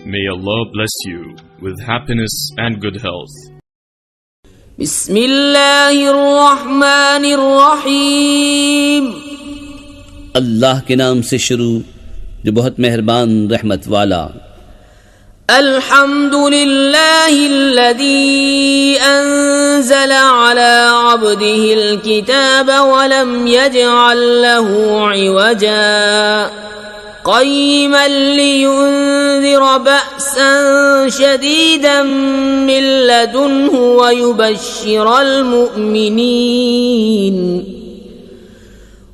May Allah bless you with happiness and good health. बिस्मिल्लाहिर्रहमानिर्रहीम। अल्लाह के नाम से शुरू जो बहुत मेहरबान रहमत वाला। अल्हम्दुलिल्लाहिल्लज़ी अंज़ला अला अब्दिहिल किताब वलम यजअल लहू इवजा क़य्यिमन लियुन्ज़िर बअसन शदीदन मिन लदुन्हु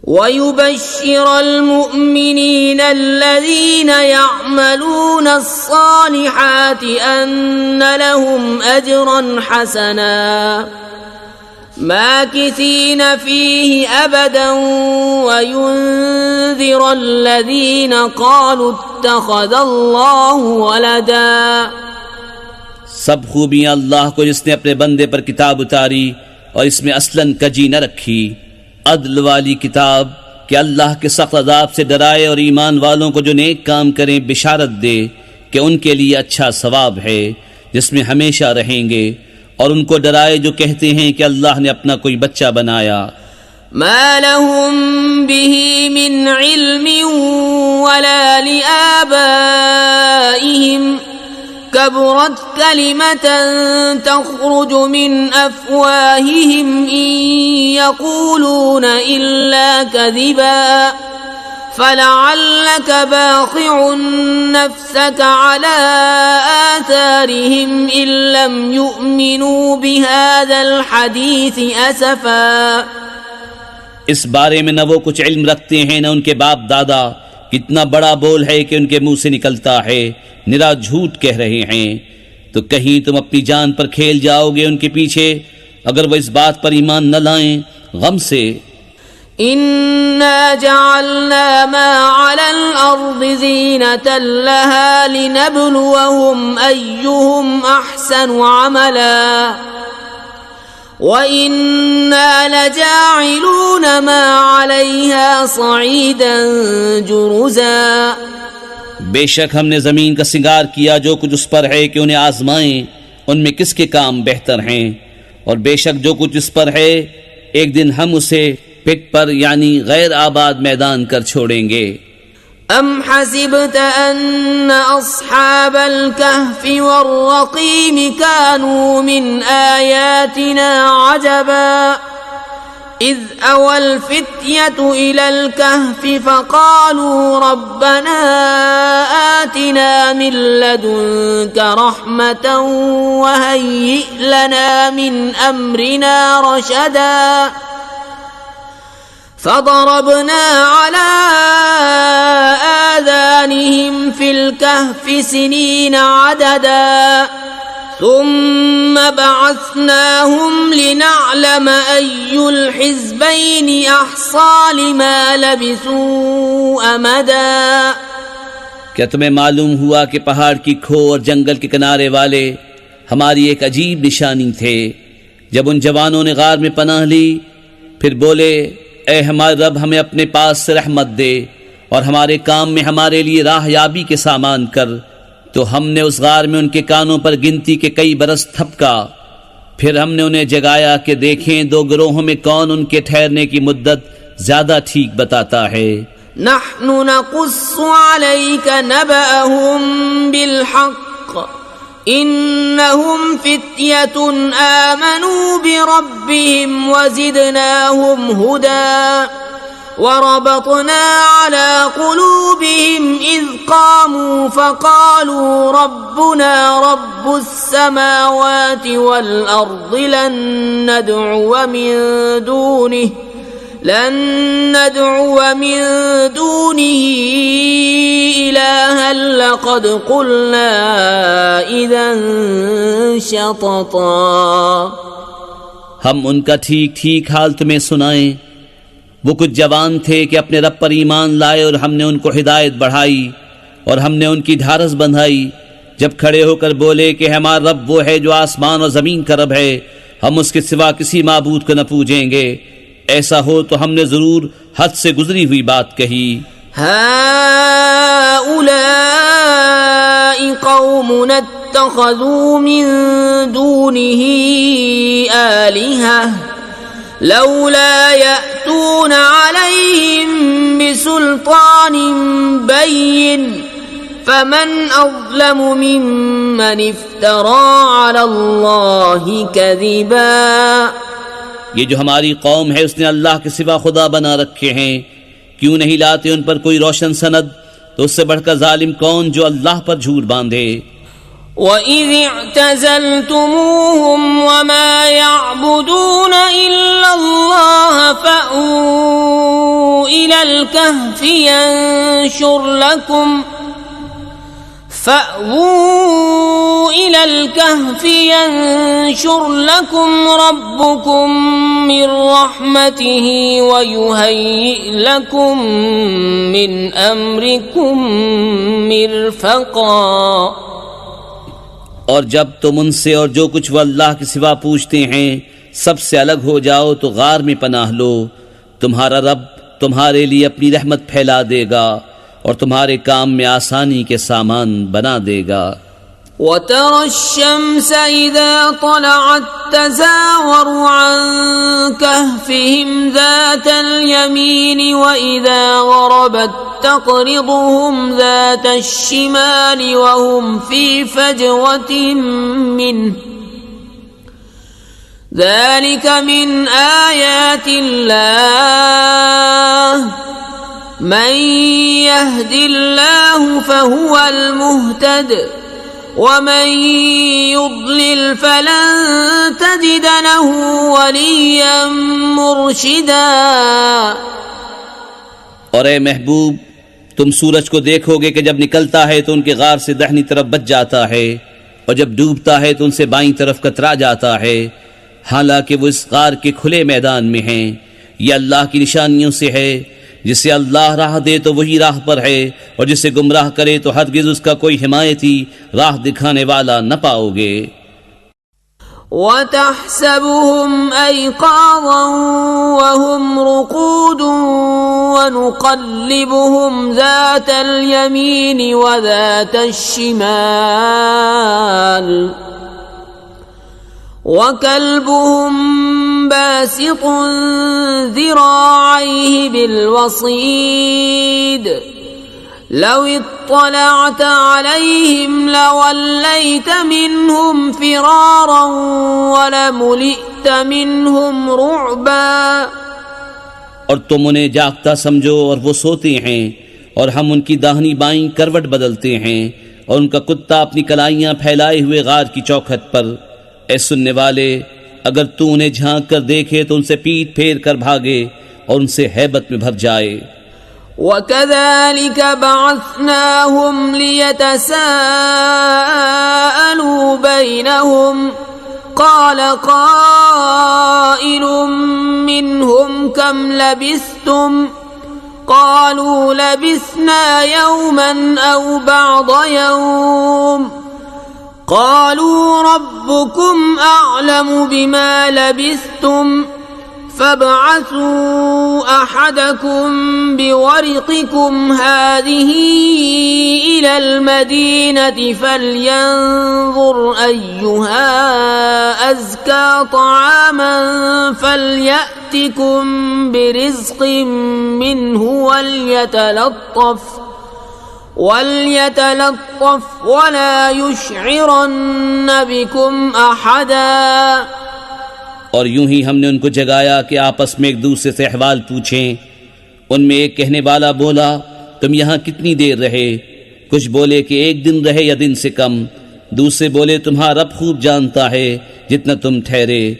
ويبشر المؤمنين الذين يعملون الصالحات أن لهم أجرا حسنا ماكثين فيه أبدا وينذر الذين قالوا اتخذ الله ولدا। सब खूबियाँ अल्लाह को जिसने अपने बंदे पर किताब उतारी और इसमें असलन कजी न रखी, अदल वाली किताब कि अल्लाह के सख्त अज़ाब से डराए और ईमान वालों को जो नेक काम करें बिशारत दे कि उनके लिए अच्छा सवाब है जिसमें हमेशा रहेंगे, और उनको डराए जो कहते हैं कि अल्लाह ने अपना कोई बच्चा बनाया। मा लहुम बिही मिन इल्मिन वला लिआबाइहिम कबरत कलिमतन तख़रुजु मिन अफ़वाहिहिम इन यक़ूलून इल्ला कज़िबा फलअल्लक बाक़िउन नफ़्सक अला आथारिहिम इन लम युमिनू बिहाज़ल हदीस असफ़ा। इस बारे में न वो कुछ इल्म रखते हैं न उनके बाप दादा। कितना बड़ा बोल है कि उनके मुंह से निकलता है, निरा झूठ कह रहे हैं। तो कहीं तुम अपनी जान पर खेल जाओगे उनके पीछे अगर वो इस बात पर ईमान न लाएं गम से। इन्ना जअलना मा अलल अर्दि ज़ीनतन लहा लिनब्लुवहुम अय्युहुम अहसनु अमला व इन्ना लजाइलून मा अलैहा सईदन जुरुज़ा। बेशक हमने जमीन का सिंगार किया जो कुछ उस पर है कि उन्हें आजमाएं उनमें किसके काम बेहतर हैं, और बेशक जो कुछ उस पर है एक दिन हम उसे पिट पर यानी गैर आबाद मैदान कर छोड़ेंगे। अम हसिबत अन्न अस्हाबल कहफ़ि वर्रक़ीम कानू मिन आयातिना अजबा इज़ अवल फ़ित्यतु इलल कहफ़ि फ़क़ालू रब्बना आतिना मिन लदुन्क रहमतन वहय्यिअ लना मिन अम्रिना रशदा फ़दरबना अला आज़ानिहिम फ़िल कहफ़ि सिनीन अददा ثم بعثناهم لنعلم أي الحزبين أحصى لما لبثوا أمدا। क्या तुम्हें मालूम हुआ कि पहाड़ की खो और जंगल के किनारे वाले हमारी एक अजीब निशानी थे? जब उन जवानों ने गार में पनाह ली फिर बोले, ए हमारे रब हमें अपने पास से रहमत दे और हमारे काम में हमारे लिए राहयाबी के सामान कर, तो हमने उस गार में उनके कानों पर गिनती के कई बरस थपका। फिर हमने उन्हें जगाया कि देखें दो गिरोहों में कौन उनके ठहरने की मुद्दत ज्यादा ठीक बताता है। नहनु नक़ुस्सु अलैका नबअहुम बिलहक़ इन्नहुम फित्यतुन आमनू बिरब्बिहिम वज़िदनाहुम हुदा وربطنا على قلوبهم إذ قاموا فقالوا ربنا رب السماوات والأرض لن ندعو من دونه إلها لقد قلنا إذا شططا। हम उनका ठीक ठीक हाल तुम्हें सुनाएं। वो कुछ जवान थे कि अपने रब पर ईमान लाए और हमने उनको हिदायत बढ़ाई और हमने उनकी ढारस बंधाई जब खड़े होकर बोले कि हमारा रब वो है जो आसमान और ज़मीन का रब है, हम उसके सिवा किसी माबूद को न पूजेंगे। ऐसा हो तो हमने ज़रूर हद से गुजरी हुई बात कही। हाउलाई قوم اتخذوا من دونه آلهة لولا يأتون عليهم بسلطان بين فمن أظلم ممن افترى على الله كذبا ये जो हमारी कौम है उसने अल्लाह के सिवा खुदा बना रखे हैं, क्यों नहीं लाते उन पर कोई रोशन सनद? तो उससे बढ़कर जालिम कौन जो अल्लाह पर झूठ बांधे। وَإِذِ اعْتَزَلْتُمُوهُمْ وَمَا يَعْبُدُونَ إِلَّا اللَّهَ فَأْوُوا إِلَى الكهف ينشر لكم ربكم من رحمته ويهيئ لكم من أمركم مرفقا और जब तुम उनसे और जो कुछ वो अल्लाह के सिवा पूछते हैं सबसे अलग हो जाओ तो गार में पनाह लो, तुम्हारा रब तुम्हारे लिए अपनी रहमत फैला देगा और तुम्हारे काम में आसानी के सामान बना देगा। وترى الشمس إذا طلعت تزاور عن كهفهم ذات اليمين وإذا غربت تقرضهم ذات الشمال وهم في فجوة منه ذلك من آيات الله من يهد الله فهو المهتد ومن يضلل فلن تجد له وليا مرشدا। और ए महबूब, तुम सूरज को देखोगे कि जब निकलता है तो उनके गार से दाहिनी तरफ बच जाता है और जब डूबता है तो उनसे बाईं तरफ कतरा जाता है, हालांकि वो इस गार के खुले मैदान में हैं। ये अल्लाह की निशानियों से है, जिसे अल्लाह राह दे तो वही राह पर है और जिसे गुमराह करे तो हरगिज उसका कोई हिमायती राह दिखाने वाला न पाओगे। وَتَحْسَبُهُمْ أَيْقَاظًا وَهُمْ رُقُودٌ وَنُقَلِّبُهُمْ ذَاتَ الْيَمِينِ وَذَاتَ الشِّمَالِ وكلبهم باسط ذراعيه بالوصيد لو اطلعت عليهم لوليت منهم فرارا ولملئت منهم رعبا। और तुम उन्हें जागता समझो और वो सोते हैं और हम उनकी दाहिनी बाईं करवट बदलते हैं और उनका कुत्ता अपनी कलाइयां फैलाए हुए गार की चौखट पर। ऐ सुनने वाले, अगर तू उन्हें झांक कर देखे तो उनसे पीठ फेर कर भागे और उनसे हैबत में भर जाए। وَكَذَلِكَ بَعَثْنَاهُمْ لِيَتَسَاءَلُوا بَيْنَهُمْ قَالَ قَائِلٌ مِّنْهُمْ كَمْ لَبِثْتُمْ قَالُوا لَبِثْنَا يَوْمًا أَوْ بَعْضَ يَوْمٍ قالوا ربكم أعلم بما لبثتم فابعثوا أحدكم بورقكم هذه إلى المدينة فلينظر أيها أزكى طعاما فليأتكم برزق منه وليتلطف ولا يشعرن بكم أحدا। और यूं ही हमने उनको जगाया कि आपस में एक दूसरे से अहवाल पूछें। उनमें एक कहने वाला बोला, तुम यहाँ कितनी देर रहे? कुछ बोले कि एक दिन रहे या दिन से कम। दूसरे बोले, तुम्हारा रब खूब जानता है जितना तुम ठहरे।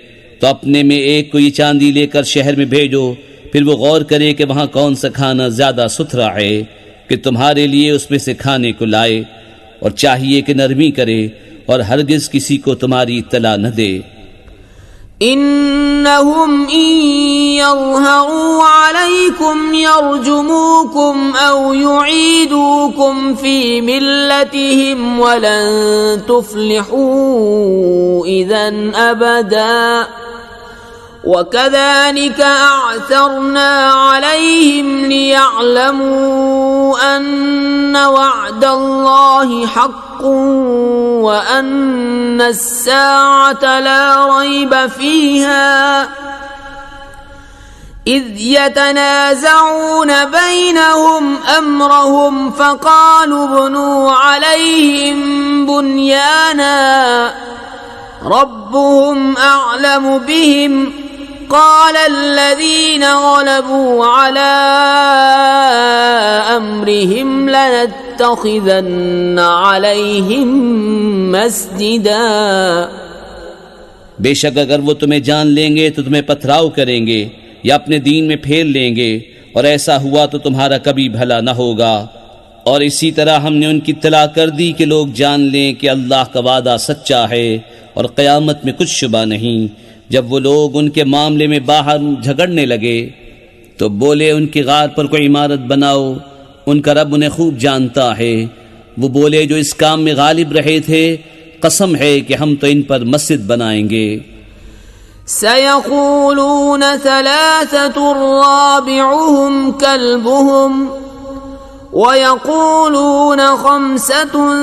तो अपने में एक को ये चांदी लेकर शहर में भेजो, फिर वो गौर करे कि वहाँ कौन सा खाना ज्यादा सुथरा है कि तुम्हारे लिए उसमें से खाने को लाए, और चाहिए कि नरमी करे और हरगिज किसी को तुम्हारी इत्तला न दे। इन्नहुम इन यज़हरू अलैकुम यरजुमूकुम औ युईदूकुम फी मिल्लतिहिम वलन तुफ्लिहू इज़न अबदा وكذلك أعثرنا عليهم ليعلموا أن وعد الله حق وأن الساعة لا ريب فيها إذ يتنازعون بينهم أمرهم فقالوا ابنوا عليهم بنيانا ربهم أعلم بهم قال الذين غلبوا على أمرهم لنتخذن عليهم مسجدا। बेशक अगर वो तुम्हें जान लेंगे तो तुम्हें पथराव करेंगे या अपने दीन में फेर लेंगे, और ऐसा हुआ तो तुम्हारा कभी भला न होगा। और इसी तरह हमने उनकी इत्तला कर दी कि लोग जान लें कि अल्लाह का वादा सच्चा है और क़यामत में कुछ शुबा नहीं। जब वो लोग उनके मामले में बाहर झगड़ने लगे तो बोले उनकी गार पर कोई इमारत बनाओ, उनका रब उन्हें खूब जानता है। वो बोले जो इस काम में गालिब रहे थे, कसम है कि हम तो इन पर मस्जिद बनाएंगे। सयक़ूलून सलासतुर राबिउहुम कल्बुहुम वयक़ूलून खम्सतुन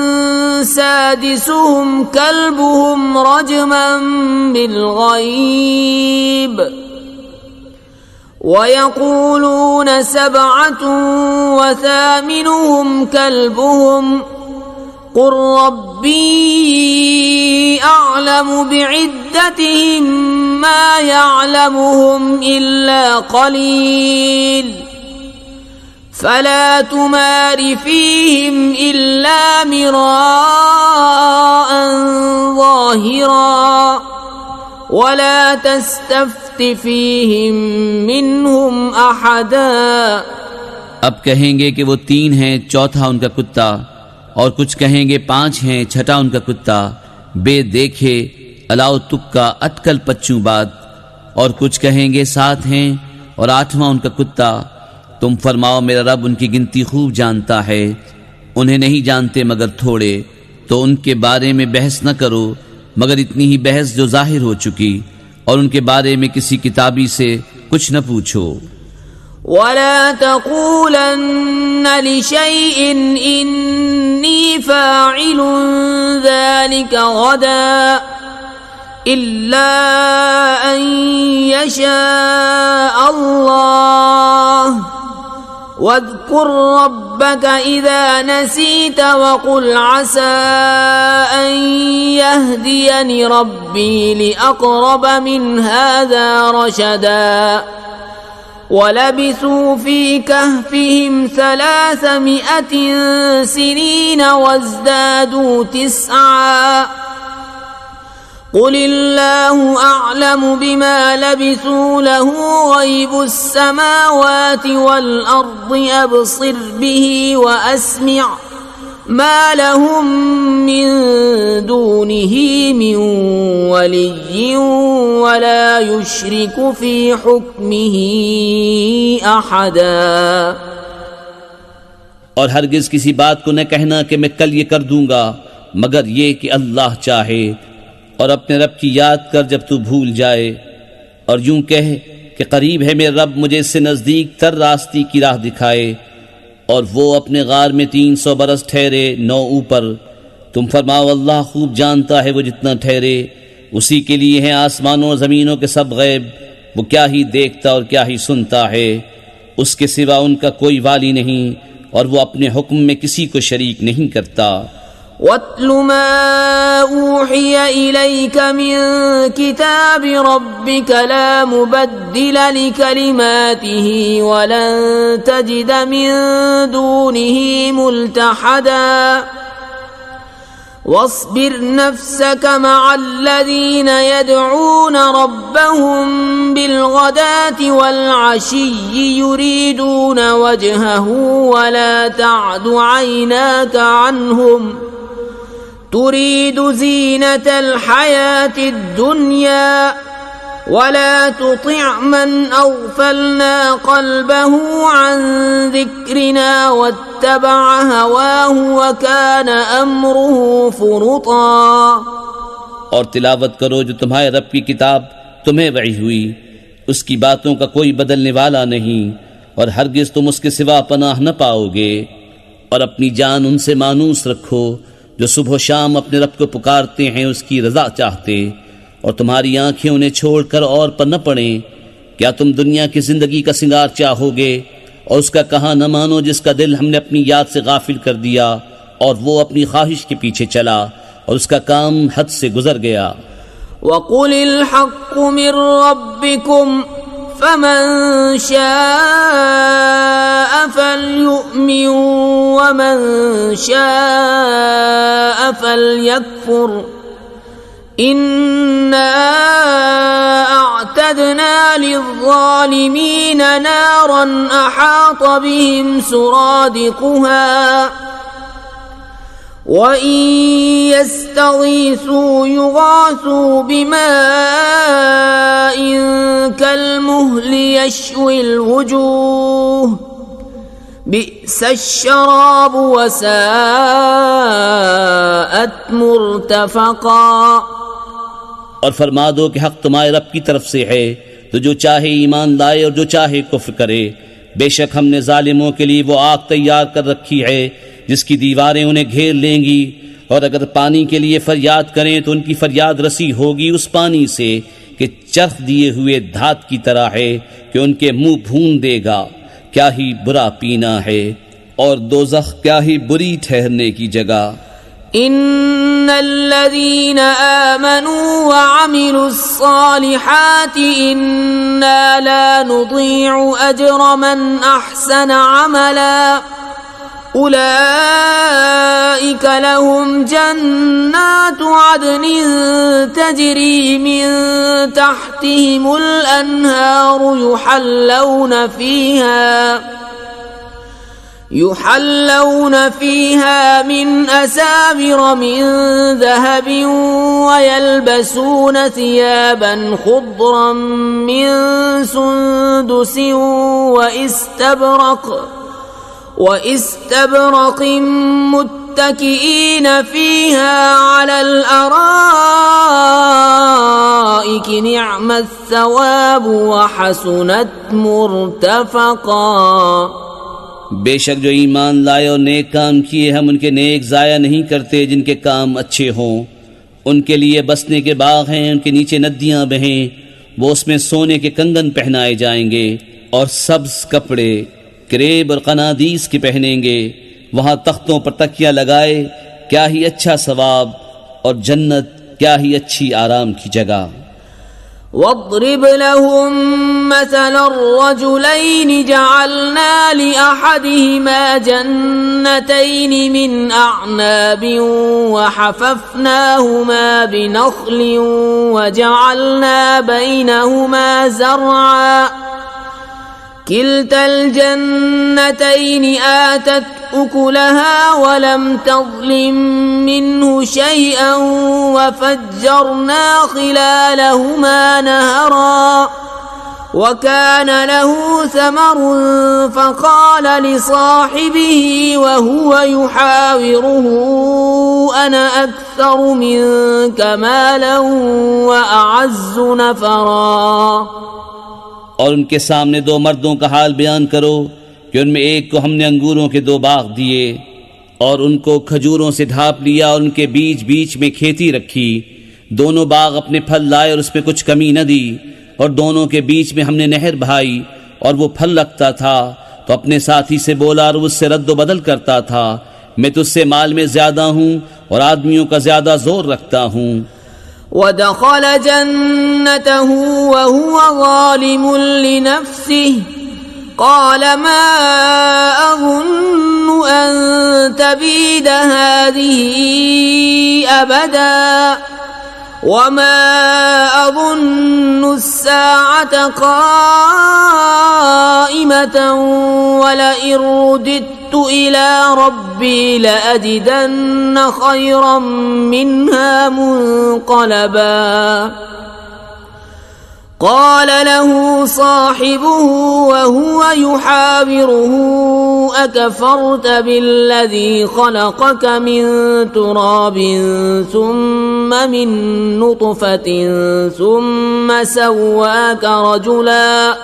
सादिसुहुम कल्बुहुम रजमन बिलग़ैब वयक़ूलून सबअतुन वथामिनुहुम कल्बुहुम क़ुल रब्बी अअलमु बिइद्दतिहिम मा यअलमुहुम इल्ला क़लील फला तुमारि फीहिम इल्ला मिराअन ज़ाहिरा वला तस्तफ्ति फीहिम मिनहुम अहदा। अब कहेंगे कि वो 3 हैं, चौथा उनका कुत्ता, और कुछ कहेंगे 5 हैं, छठा उनका कुत्ता, बेदेखे अलाउ तुक्का अटकल पच्चू बात, और कुछ कहेंगे 7 हैं और 8वां उनका कुत्ता। तुम फरमाओ मेरा रब उनकी गिनती खूब जानता है, उन्हें नहीं जानते मगर थोड़े, तो उनके बारे में बहस न करो मगर इतनी ही बहस जो जाहिर हो चुकी, और उनके बारे में किसी किताबी से कुछ न पूछो। वला तक़ूलन्न लिशैइन इन्नी फ़ाइलुन ज़ालिका गदा इल्ला अन यशा अल्लाह वज़्कुर रब्बक इज़ा नसीत वक़ुल असा अन यहदियनि रब्बी लिअक़रब मिन हाज़ा रशदा। वलबिसू फी कहफिहिम 300 सिनीन वज़्दादू 9 क़ुलिल्लाहु अअलमु बिमा लबिसू लहु ग़ैबुस समावाति वल अर्दि अबसिर बिही व अस्मिअ मा लहुम मिन दूनिही मिन वलिय्यिन वला युश्रिकु फी हुक्मिही अहदा। और हरगिज किसी बात को न कहना कि मैं कल ये कर दूंगा, मगर ये कि अल्लाह चाहे, और अपने रब की याद कर जब तू भूल जाए, और यूं कह कि करीब है मेरा रब मुझे इससे नज़दीक तर रास्ते की राह दिखाए, और वो अपने गार में 300 बरस ठहरे 9 ऊपर। तुम फरमाओ अल्लाह खूब जानता है वो जितना ठहरे, उसी के लिए हैं आसमानों और ज़मीनों के सब गैब, वो क्या ही देखता और क्या ही सुनता है, उसके सिवा उनका कोई वाली नहीं, और वो अपने हुक्म में किसी को शरीक नहीं करता। वत्लु मा ऊहिया इलैका मिन किताबि रब्बिका ला मुबद्दिल लिकलिमातिही वलन तजिद मिन दूनिही मुल्तहदा। वस्बिर नफ्सक मअल्लज़ीन यदऊन रब्बहुम बिलगदाति वल्अशिय्यि युरीदून वजहहु वला तअदु ऐनाका अन्हुम तुरीदु ज़ीनतल हयातिद दुनिया वला तुतिअ मन अग़फलना क़ल्बहु अन ज़िक्रिना वत्तबअ हवाहु वकान अम्रुहु फ़ुरुता। और तिलावत करो जो तुम्हारे रब की किताब तुम्हें वही हुई, उसकी बातों का कोई बदलने वाला नहीं और हरगिज तुम उसके सिवा पनाह न पाओगे। और अपनी जान उनसे मानूस रखो जो सुबह शाम अपने रब को पुकारते हैं उसकी रजा चाहते, और तुम्हारी आंखें उन्हें छोड़कर और पर न पड़ें। क्या तुम दुनिया की जिंदगी का सिंगार चाहोगे और उसका कहा न मानो जिसका दिल हमने अपनी याद से गाफिल कर दिया और वो अपनी ख्वाहिश के पीछे चला और उसका काम हद से गुजर गया। वक़ुलिल हक़्क़ु मिर रब्बिकुम फमन शाअ फलयुमिन वमन शाअ फलयकफुर इन्ना अअतदना लिज़्ज़ालिमीन नारन अहात बिहिम सुरादिकुहा वइन यस्तगीसू युगासू बिमाइन कलमुहलि यश्विल वजूह बि'सश्शराब वसाअत मुर्तफका। और फरमा दो कि हक तुम्हारे रब की तरफ से है, तो जो चाहे ईमान लाए और जो चाहे कुफ्र करे। बेशक हमने जालिमों के लिए वो आग तैयार कर रखी है जिसकी दीवारें उन्हें घेर लेंगी, और अगर पानी के लिए फरियाद करें तो उनकी फरियाद रसी होगी उस पानी से कि चरख दिए हुए धात की तरह है कि उनके मुंह भून देगा। क्या ही बुरा पीना है और दोज़ख क्या ही बुरी ठहरने की जगह। इन्नल्लज़ीना आमनू व अमिलुस्सालिहाति इन्ना ला नुज़ीअु अज्र मन अहसन अमला उलाइक लहुम जन्नातु अदनिन तजरी मिन तहतिहिमुल अन्हारु युहल्लौन फीहा मिन असाविर मिन ज़हबिन वयल्बसून थियाबन खुद्रन मिन सुंदुसिन वइस्तबरक़ मुत्तकिईन फीहा अलल अराइक निअमत सवाबु व हसुनत मुर्तफक़ा। बेशक जो ईमान लाए और नेक काम किए हम उनके नेक ज़ाया नहीं करते जिनके काम अच्छे हों। उनके लिए बसने के बाग हैं, उनके नीचे नदियां बहें, वो उसमें सोने के कंगन पहनाए जाएंगे और सब्ज कपड़े करेब और कनादीस के पहनेंगे। वहां तख्तों पर तकिया लगाए, क्या ही अच्छा सवाब, और जन्नत क्या ही अच्छी आराम की जगह। वद्रिब लहुम मसला रजुलैनि जअलना लिअहदिहिमा जन्नतैनि मिन अअनाबिन वहफफनाहुमा बिनख्लिन वजअलना बैनहुमा ज़रआ किल्तल जन्नतैनि आतत उकुलहा वलम तज़लिम मिन्हु शैअन वफज्जरना खिलालहुमा नहरा वकान लहू समरुन फक़ाल लिसाहिबिही वहुव युहाविरुहु अना अक्सरु मिन्क मालन व अअज़्ज़ु नफ़रा। और उनके सामने दो मर्दों का हाल बयान करो कि उनमें एक को हमने अंगूरों के 2 बाग दिए और उनको खजूरों से ढांप लिया और उनके बीच बीच में खेती रखी। दोनों बाग अपने फल लाए और उसमें कुछ कमी न दी, और दोनों के बीच में हमने नहर बहाई और वो फल लगता था तो अपने साथी से बोला और उससे रद्द बदल करता था, मैं तुझसे माल में ज्यादा हूँ और आदमियों का ज्यादा जोर रखता हूँ। वदखल जन्नतहु वहुव ज़ालिमुन लिनफ्सिहि क़ाल मा अज़ुन्नु अन तबीद हाज़िही अबदा वमा अज़ुन्नु अस्साअत क़ाइमतन वलइन रुदित्तु इला रब्बी लअजिदन्न खैरन मिन्हा मुन्क़लबा قال له صاحبه وهو يحاوره أكفرت بالذي خلقك من تراب ثم من نطفة ثم سواك رجلا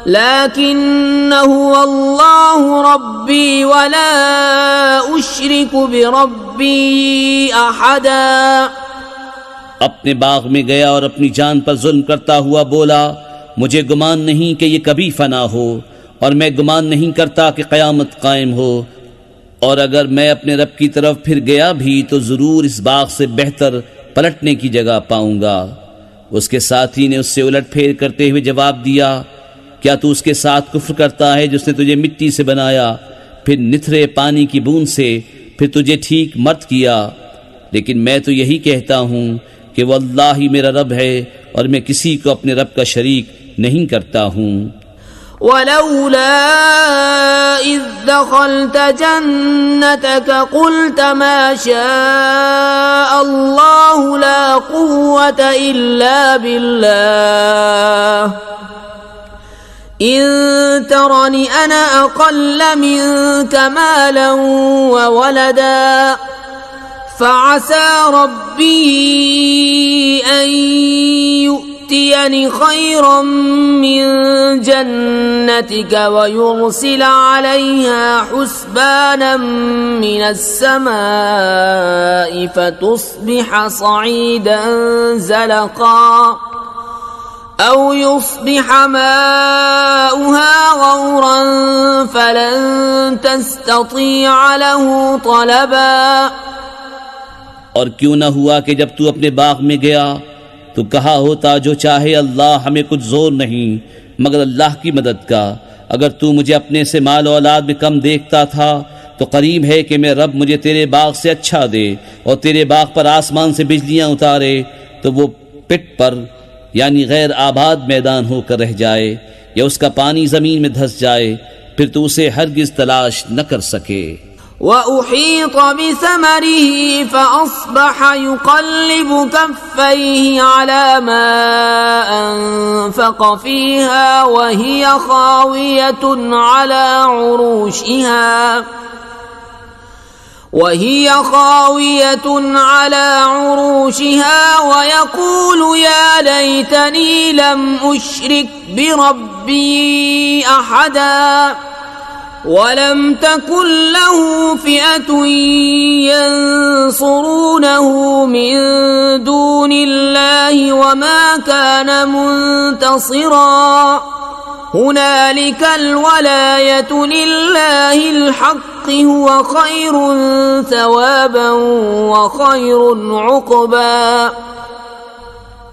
لكن هو الله ربي ولا أشرك بربي أحدا। अपने बाग में गया और अपनी जान पर जुल्म करता हुआ बोला, मुझे गुमान नहीं कि ये कभी फना हो और मैं गुमान नहीं करता कि क़यामत कायम हो, और अगर मैं अपने रब की तरफ फिर गया भी तो ज़रूर इस बाग से बेहतर पलटने की जगह पाऊंगा। उसके साथी ने उससे उलट फेर करते हुए जवाब दिया, क्या तू उसके साथ कुफ्र करता है जिसने तुझे मिट्टी से बनाया, फिर निथरे पानी की बूंद से, फिर तुझे ठीक मर्द किया? लेकिन मैं तो यही कहता हूँ कि वो अल्लाह ही मेरा रब है और मैं किसी को अपने रब का शरीक नहीं करता हूँ। वलौला इज़ दखलत जन्नतक क़ुल्त मा शाअ अल्लाहु ला क़ुव्वत इल्ला बिल्लाह इन तरनी अना अक़ल्ल मिनक मालन व वलदा फ़असा रब्बी अन युअ्तियनी खैरन मिन जन्नतिक व युरसिल अलैहा हुस्बानन मिनस समाइ फ़तुस्बिह सईदन ज़लक़ा औ युस्बिह माउहा गौरन फलन तस्ततीअ लहू तलबा। और क्यों न हुआ कि जब तू अपने बाग में गया तो कहा होता, जो चाहे अल्लाह, हमें कुछ जोर नहीं मगर अल्लाह की मदद का। अगर तू मुझे अपने से माल औलाद में कम देखता था तो करीब है कि मैं रब मुझे तेरे बाग से अच्छा दे और तेरे बाग पर आसमान से बिजलियां उतारे तो वो पिट पर यानी गैर आबाद मैदान होकर रह जाए या उसका पानी जमीन में धंस जाए, फिर तू उसे हरगिज तलाश न कर सके। वउहीत बिसमरिही फअस्बह युक़ल्लिब कफ़्फ़ैहि अला मा अनफ़क़ फ़ीहा वहिय ख़ावियतुन अला उरूशिहा वयक़ूलु या लैतनी लम उश्रिक बिरब्बी अहदा वलम तकुन लहू फ़िअतुन यंसुरूनहू मिन दूनिल्लाहि वमा कान मुंतसिरा हुनालिकल वलायतु लिल्लाहिल हक़्क़ि हुवा खैरुन सवाबन व खैरुन उक़बा।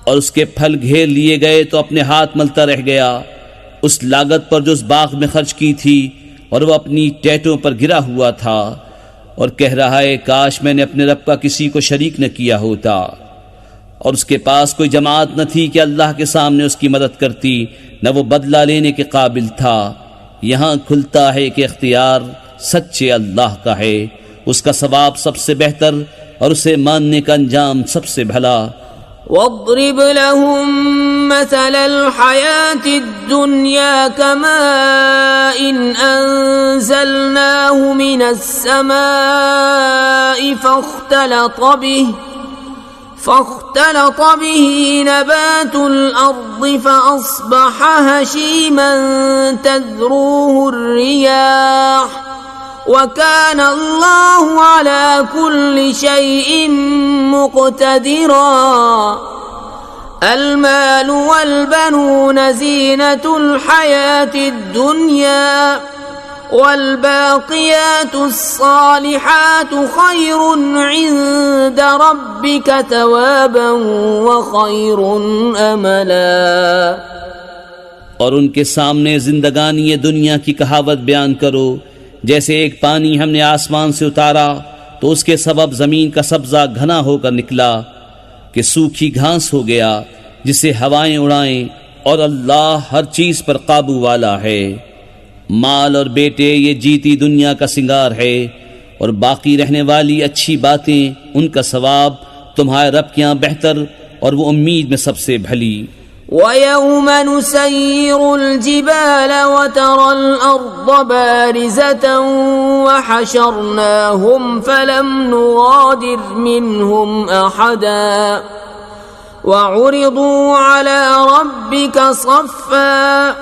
और उसके फल घेर लिए गए तो अपने हाथ मलता रह गया उस लागत पर जो उस बाग में खर्च की थी, और वह अपनी टैटों पर गिरा हुआ था और कह रहा है, काश मैंने अपने रब का किसी को शरीक न किया होता। और उसके पास कोई जमात न थी कि अल्लाह के सामने उसकी मदद करती, न वो बदला लेने के काबिल था। यहाँ खुलता है कि इख्तियार सच्चे अल्लाह का है, उसका सवाब सबसे बेहतर और उसे मानने का अंजाम सबसे भला। वद्रिब लहुम मसलल हयातिद दुनिया कमाइन अंज़लनाहु मिनस समाइ فاختلط به نبات الأرض فأصبح هشيما تذروه الرياح وكان الله على كل شيء مقتدرا المال والبنون زينة الحياة الدنيا والباقيات الصالحات خير عند ربك ثوابا وخير أملا। और उनके सामने जिंदगानी ये दुनिया की कहावत बयान करो, जैसे एक पानी हमने आसमान से उतारा तो उसके सबब जमीन का सब्जा घना होकर निकला कि सूखी घास हो गया जिसे हवाएं उड़ाएं, और अल्लाह हर चीज पर काबू वाला है। माल और बेटे ये जीती दुनिया का सिंगार है, और बाकी रहने वाली अच्छी बातें उनका सवाब तुम्हारे रब के यहाँ बेहतर और वो उम्मीद में सबसे भली। ويوم نسير الجبال وترى الأرض بارزة وحشرناهم فلم نغادر منهم أحدا وعرضوا على ربك صفا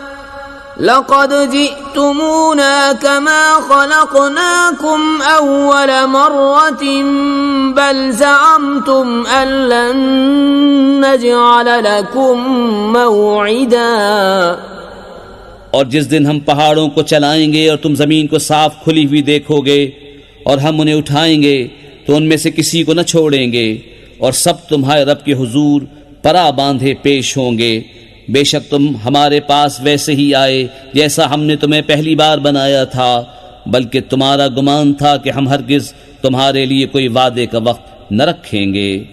لقد جئتمونا كما خلقناكم أول مرة بل زعمتم أن لن نجعل لكم موعدا। और जिस दिन हम पहाड़ों को चलाएंगे और तुम जमीन को साफ खुली हुई देखोगे और हम उन्हें उठाएंगे तो उनमें से किसी को न छोड़ेंगे और सब तुम्हारे रब के हुजूर परा बांधे पेश होंगे। बेशक तुम हमारे पास वैसे ही आए जैसा हमने तुम्हें पहली बार बनाया था, बल्कि तुम्हारा गुमान था कि हम हरगिज तुम्हारे लिए कोई वादे का वक्त न रखेंगे।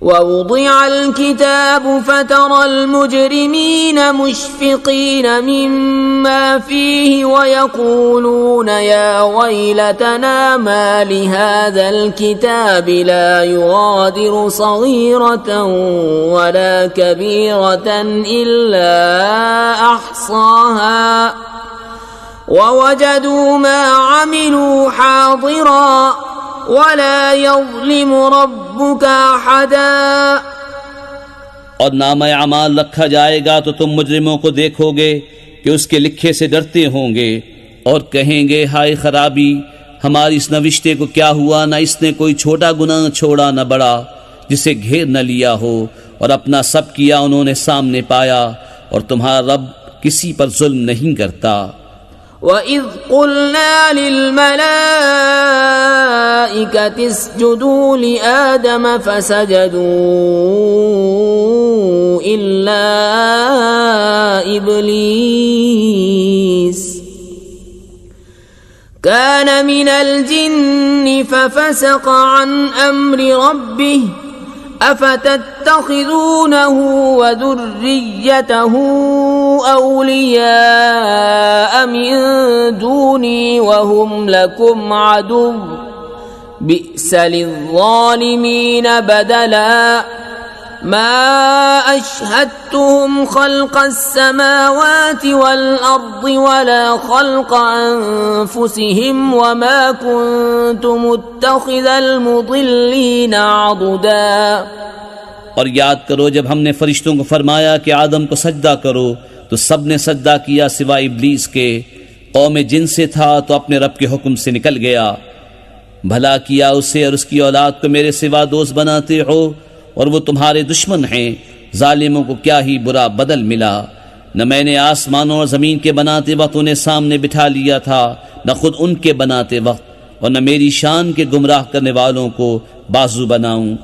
ووضع الكتاب فترى المجرمين مشفقين مما فيه ويقولون يا ويلتنا ما لهذا الكتاب لا يغادر صغيرة ولا كبيرة إلا أحصاها ووجدوا ما عملوا حاضرا ولا يظلم ربك أحدا। और नामा अमाल रखा जाएगा तो तुम मुजरिमों को देखोगे कि उसके लिखे से डरते होंगे और कहेंगे हाय खराबी हमारी इस नविश्ते को क्या हुआ, न इसने कोई छोटा गुनाह छोड़ा न बड़ा जिसे घेर न लिया हो, और अपना सब किया उन्होंने सामने पाया और तुम्हारा रब किसी पर जुल्म नहीं करता। وَإِذْ قُلْنَا لِلْمَلَائِكَةِ اسْجُدُوا لِآدَمَ فَسَجَدُوا إِلَّا إِبْلِيسَ كَانَ مِنَ الْجِنِّ فَفَسَقَ عَنْ أَمْرِ رَبِّهِ أفتتخذونه وذريته أولياء من دوني وهم لكم عدو بئس للظالمين بدلا ما أشهدتهم خلق السماوات والأرض ولا خلق أنفسهم وما كنت متخذ المضلين عضدا। और याद करो जब हमने फरिश्तों को फरमाया कि आदम को सजदा करो तो सब ने सजदा किया सिवाय इब्लीस के। कौम जिन से था तो अपने रब के हुक्म से निकल गया। भला किया उसे और उसकी औलाद को मेरे सिवा दोस्त बनाते हो और वो तुम्हारे दुश्मन हैं। जालिमों को क्या ही बुरा बदल मिला। न मैंने आसमानों और ज़मीन के बनाते वक्त उन्हें सामने बिठा लिया था, न खुद उनके बनाते वक्त, और न मेरी शान के गुमराह करने वालों को बाजू बनाऊं।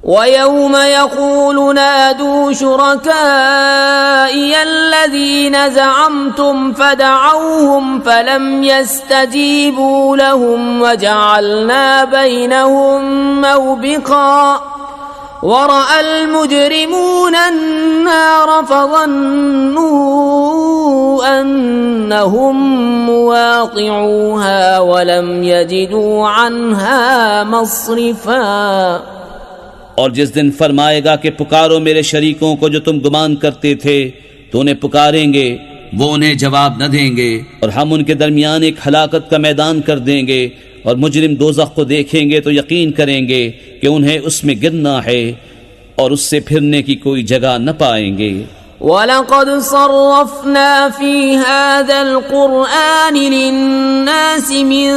وَيَوْمَ يَقُولُ نَادُوا شُرَكَائِيَ الَّذِينَ زَعَمْتُمْ فَدَعَوْهُمْ فَلَمْ يَسْتَجِيبُوا لَهُمْ وَجَعَلْنَا بَيْنَهُمْ مَوْبِقًا ورأى المجرمون النار فظنوا أنهم مواقعوها ولم يجدوا عنها مصرفا। और जिस दिन फरमाएगा कि पुकारो मेरे शरीकों को जो तुम गुमान करते थे, तो उन्हें पुकारेंगे वो उन्हें जवाब न देंगे और हम उनके दरमियान एक हलाकत का मैदान कर देंगे और मुजरिम दोज़ख को देखेंगे तो यकीन करेंगे कि उन्हें उसमें गिरना है और उससे फिरने की कोई जगह न पाएंगे। وَلَقَدْ صَرَّفْنَا فِي هَذَا الْقُرْآنِ لِلنَّاسِ مِنْ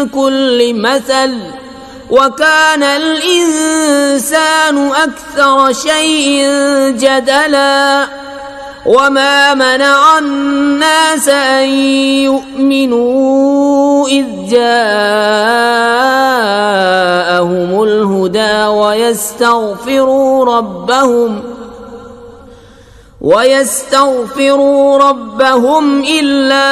كُلِّ مَثَلٍ وَكَانَ الْإِنسَانُ أَكْثَرَ شَيْءٍ جَدَلًا وما منع الناس أن يؤمنوا إذ جاءهم الهدى ويستغفروا ربهم إلا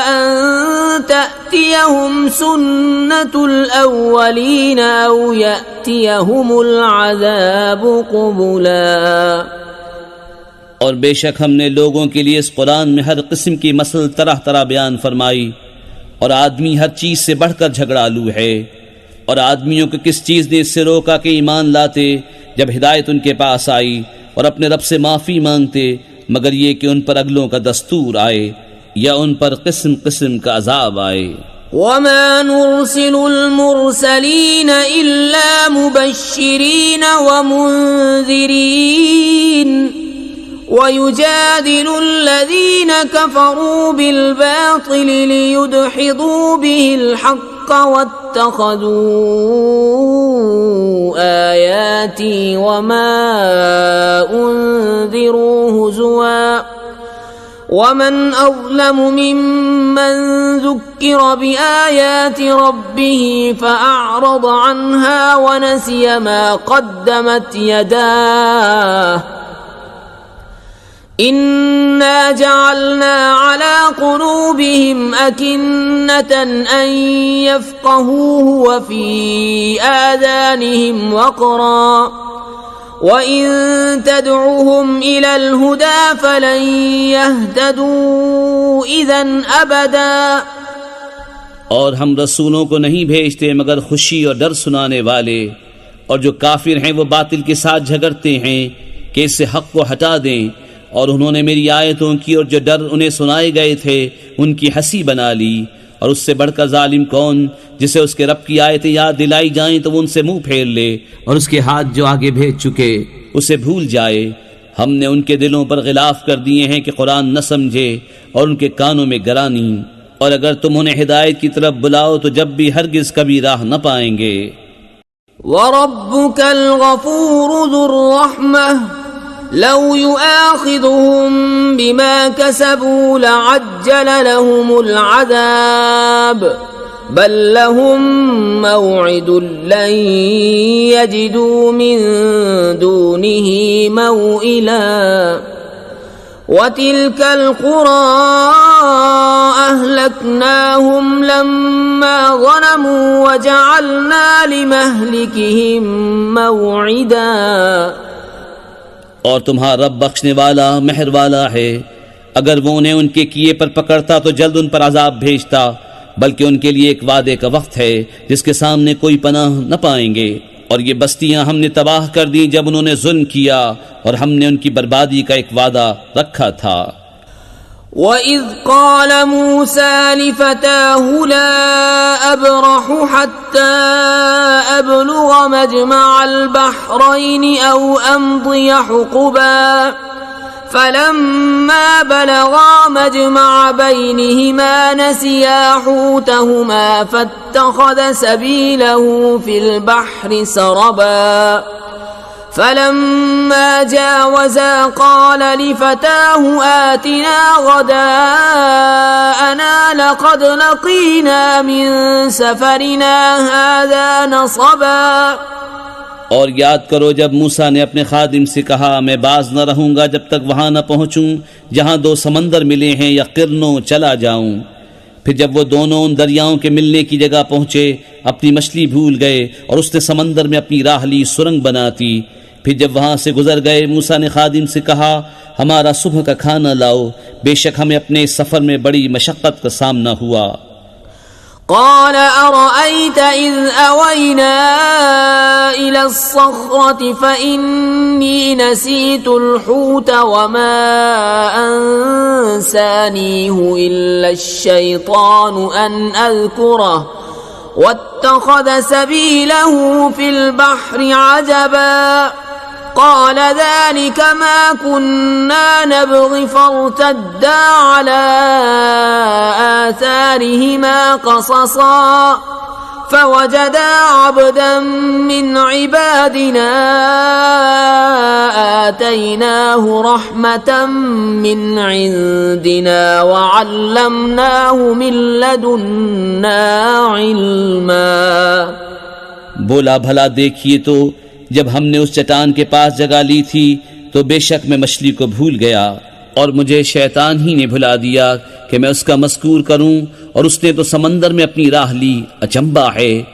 أن تأتيهم سنة الأولين أو يأتيهم العذاب قبلا। और बेशक हमने लोगों के लिए इस कुरान में हर किस्म की मसल तरह तरह बयान फरमाई, और आदमी हर चीज़ से बढ़कर झगड़ालू है। और आदमियों को किस चीज़ ने इससे रोका कि ईमान लाते जब हिदायत उनके पास आई, और अपने रब से माफ़ी मांगते मगर ये कि उन पर अगलों का दस्तूर आए या उन पर किस्म किस्म का अजाब आए। وما نرسل المرسلين إلا مبشرين ومنذرين ويجادل الذين كفروا بالباطل ليدحضوا به الحق واتخذوا آياتي وما أنذروا هزوا ومن أظلم ممن ذكر بآيات ربه فأعرض عنها ونسي ما قدمت يداه إنا جعلنا على قلوبهم أكنة أن يفقهوه وفي آذانهم وقرا وإن تدعوهم إلى الهدى فلن يهتدوا إذن أبدا। और हम रसूलों को नहीं भेजते मगर खुशी और डर सुनाने वाले, और जो काफिर हैं वो बातिल के साथ झगड़ते हैं कि इससे हक को हटा दें, और उन्होंने मेरी आयतों की और जो डर उन्हें सुनाए गए थे उनकी हंसी बना ली। और उससे बढ़कर जालिम कौन जिसे उसके रब की आयतें याद दिलाई जाएं तो वो उनसे मुंह फेर ले और उसके हाथ जो आगे भेज चुके उसे भूल जाए। हमने उनके दिलों पर गिलाफ कर दिए हैं कि कुरान न समझे और उनके कानों में गरानी, और अगर तुम उन्हें हिदायत की तरफ बुलाओ तो जब भी हरगिज कभी राह न पाएंगे। वरब्बुकल गफूरु ज़ुर रहमह लौ युआखिज़ुहुम बिमा कसबू लअज्जल लहुमुल अज़ाब बल लहुम मौइदुन लन यजिदू मिन दूनिही मौइला वतिल्कल क़ुरा अहलकनाहुम लम्मा ज़लमू वजअलना लिमहलिकिहिम मौइदा। और तुम्हारा रब बख्शने वाला मेहर वाला है, अगर वो उन्हें उनके किए पर पकड़ता तो जल्द उन पर अजाब भेजता, बल्कि उनके लिए एक वादे का वक्त है जिसके सामने कोई पनाह न पाएंगे। और ये बस्तियां हमने तबाह कर दी जब उन्होंने जुल्म किया, और हमने उनकी बर्बादी का एक वादा रखा था। वइज़ क़ाल मूसा लिफ़ताहु ला अब्रहु हत्ता अब्लुग़ मजमअल बहरैनि औ अम्दिय हुक़बा फलम्मा बलगा मजमअ बैनिहिमा नसिया हूतहुमा फत्तख़ज़ सबीलहु फ़िल बहरि सरबा फलम्मा जावज़ा क़ाल लिफ़ताहु आतिना ग़दाअना लक़द लक़ीना मिन सफ़रिना हाज़ा नसबा। और याद करो जब मूसा ने अपने खादिम से कहा, मैं बाज न रहूंगा जब तक वहां न पहुंचूं जहां दो समंदर मिले हैं या किरणों चला जाऊं। फिर जब वो दोनों उन दरियाओं के मिलने की जगह पहुंचे अपनी मछली भूल गए और उसने समंदर में अपनी राह ली सुरंग बनाती। फिर जब वहां से गुजर गए मूसा ने खादिम से कहा, हमारा सुबह का खाना लाओ, बेशक हमें अपने सफर में बड़ी मशक्कत का सामना हुआ। قال أرأيت إذ أوينا إلى الصخرة فإني نسيت الحوت وما أنسانيه إلا الشيطان أن أذكره واتخذ سبيله في البحر عجبا قال ذلك ما كنا نبغي فارتدا على آثارهما قصصا فوجدا عبدا من عبادنا آتيناه رحمة من عندنا وعلمناه من لدنا علما। बोला भला देखिए तो जब हमने उस चट्टान के पास जगह ली थी तो बेशक मैं मछली को भूल गया और मुझे शैतान ही ने भुला दिया कि मैं उसका मज़कूर करूं, और उसने तो समंदर में अपनी राह ली। अचंबा है।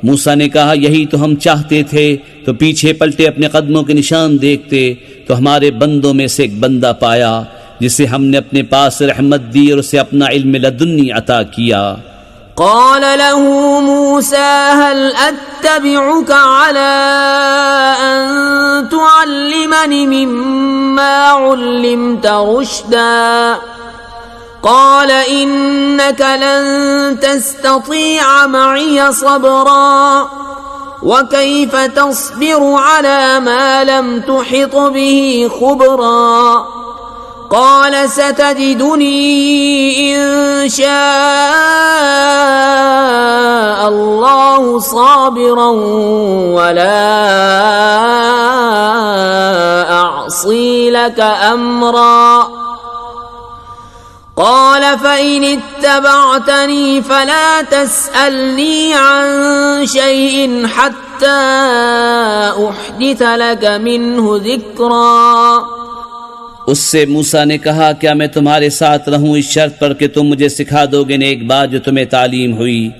मूसा ने कहा, यही तो हम चाहते थे। तो पीछे पलटे अपने कदमों के निशान देखते तो हमारे बंदों में से एक बंदा पाया जिसे हमने अपने पास रहमत दी और उसे अपना इल्म लदुन्नी अता किया। قال له موسى هل أتبعك على أن تعلمني مما علمت رشدا قال إنك لن تستطيع معي صبرا وكيف تصبر على ما لم تحط به خبرا قال ستجدني إن شاء الله صابرا ولا أعصي لك أمرا قال فإن اتبعتني فلا تسألني عن شيء حتى أحدث لك منه ذكرا उससे मूसा ने कहा क्या मैं तुम्हारे साथ रहूं इस शर्त पर कि तुम मुझे सिखा दोगे ने एक बात जो तुम्हें तालीम हुई।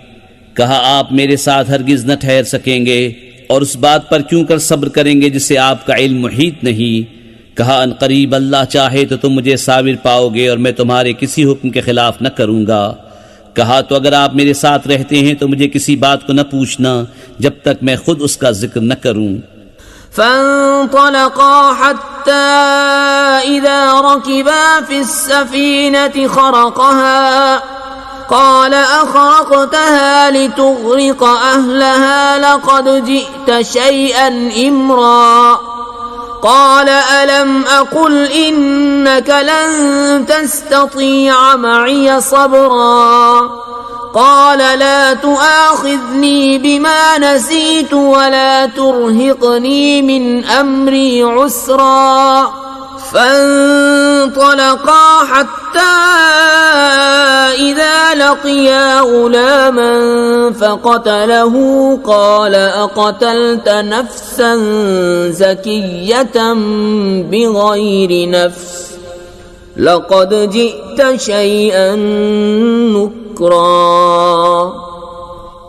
कहा आप मेरे साथ हरगिज न ठहर सकेंगे और उस बात पर क्यों कर सब्र करेंगे जिसे आपका इल्म मुहीत नहीं। कहा अनकरीब अल्लाह चाहे तो तुम मुझे साबिर पाओगे और मैं तुम्हारे किसी हुक्म के खिलाफ न करूंगा। कहा तो अगर आप मेरे साथ रहते हैं तो मुझे किसी बात को न पूछना जब तक मैं खुद उसका जिक्र न करूं। فانطلقا حتى إذا ركبا في السفينة خرقها قال أخرقتها لتغرق أهلها لقد جئت شيئا إمرا قال ألم أقل إنك لن تستطيع معي صبرا قال لا تؤاخذني بما نسيت ولا ترهقني من أمري عسرا فانطلقا حتى إذا لقيا غلاما فقتله قال أقتلت نفسا زكية بغير نفس لقد جئت شيئا نكرا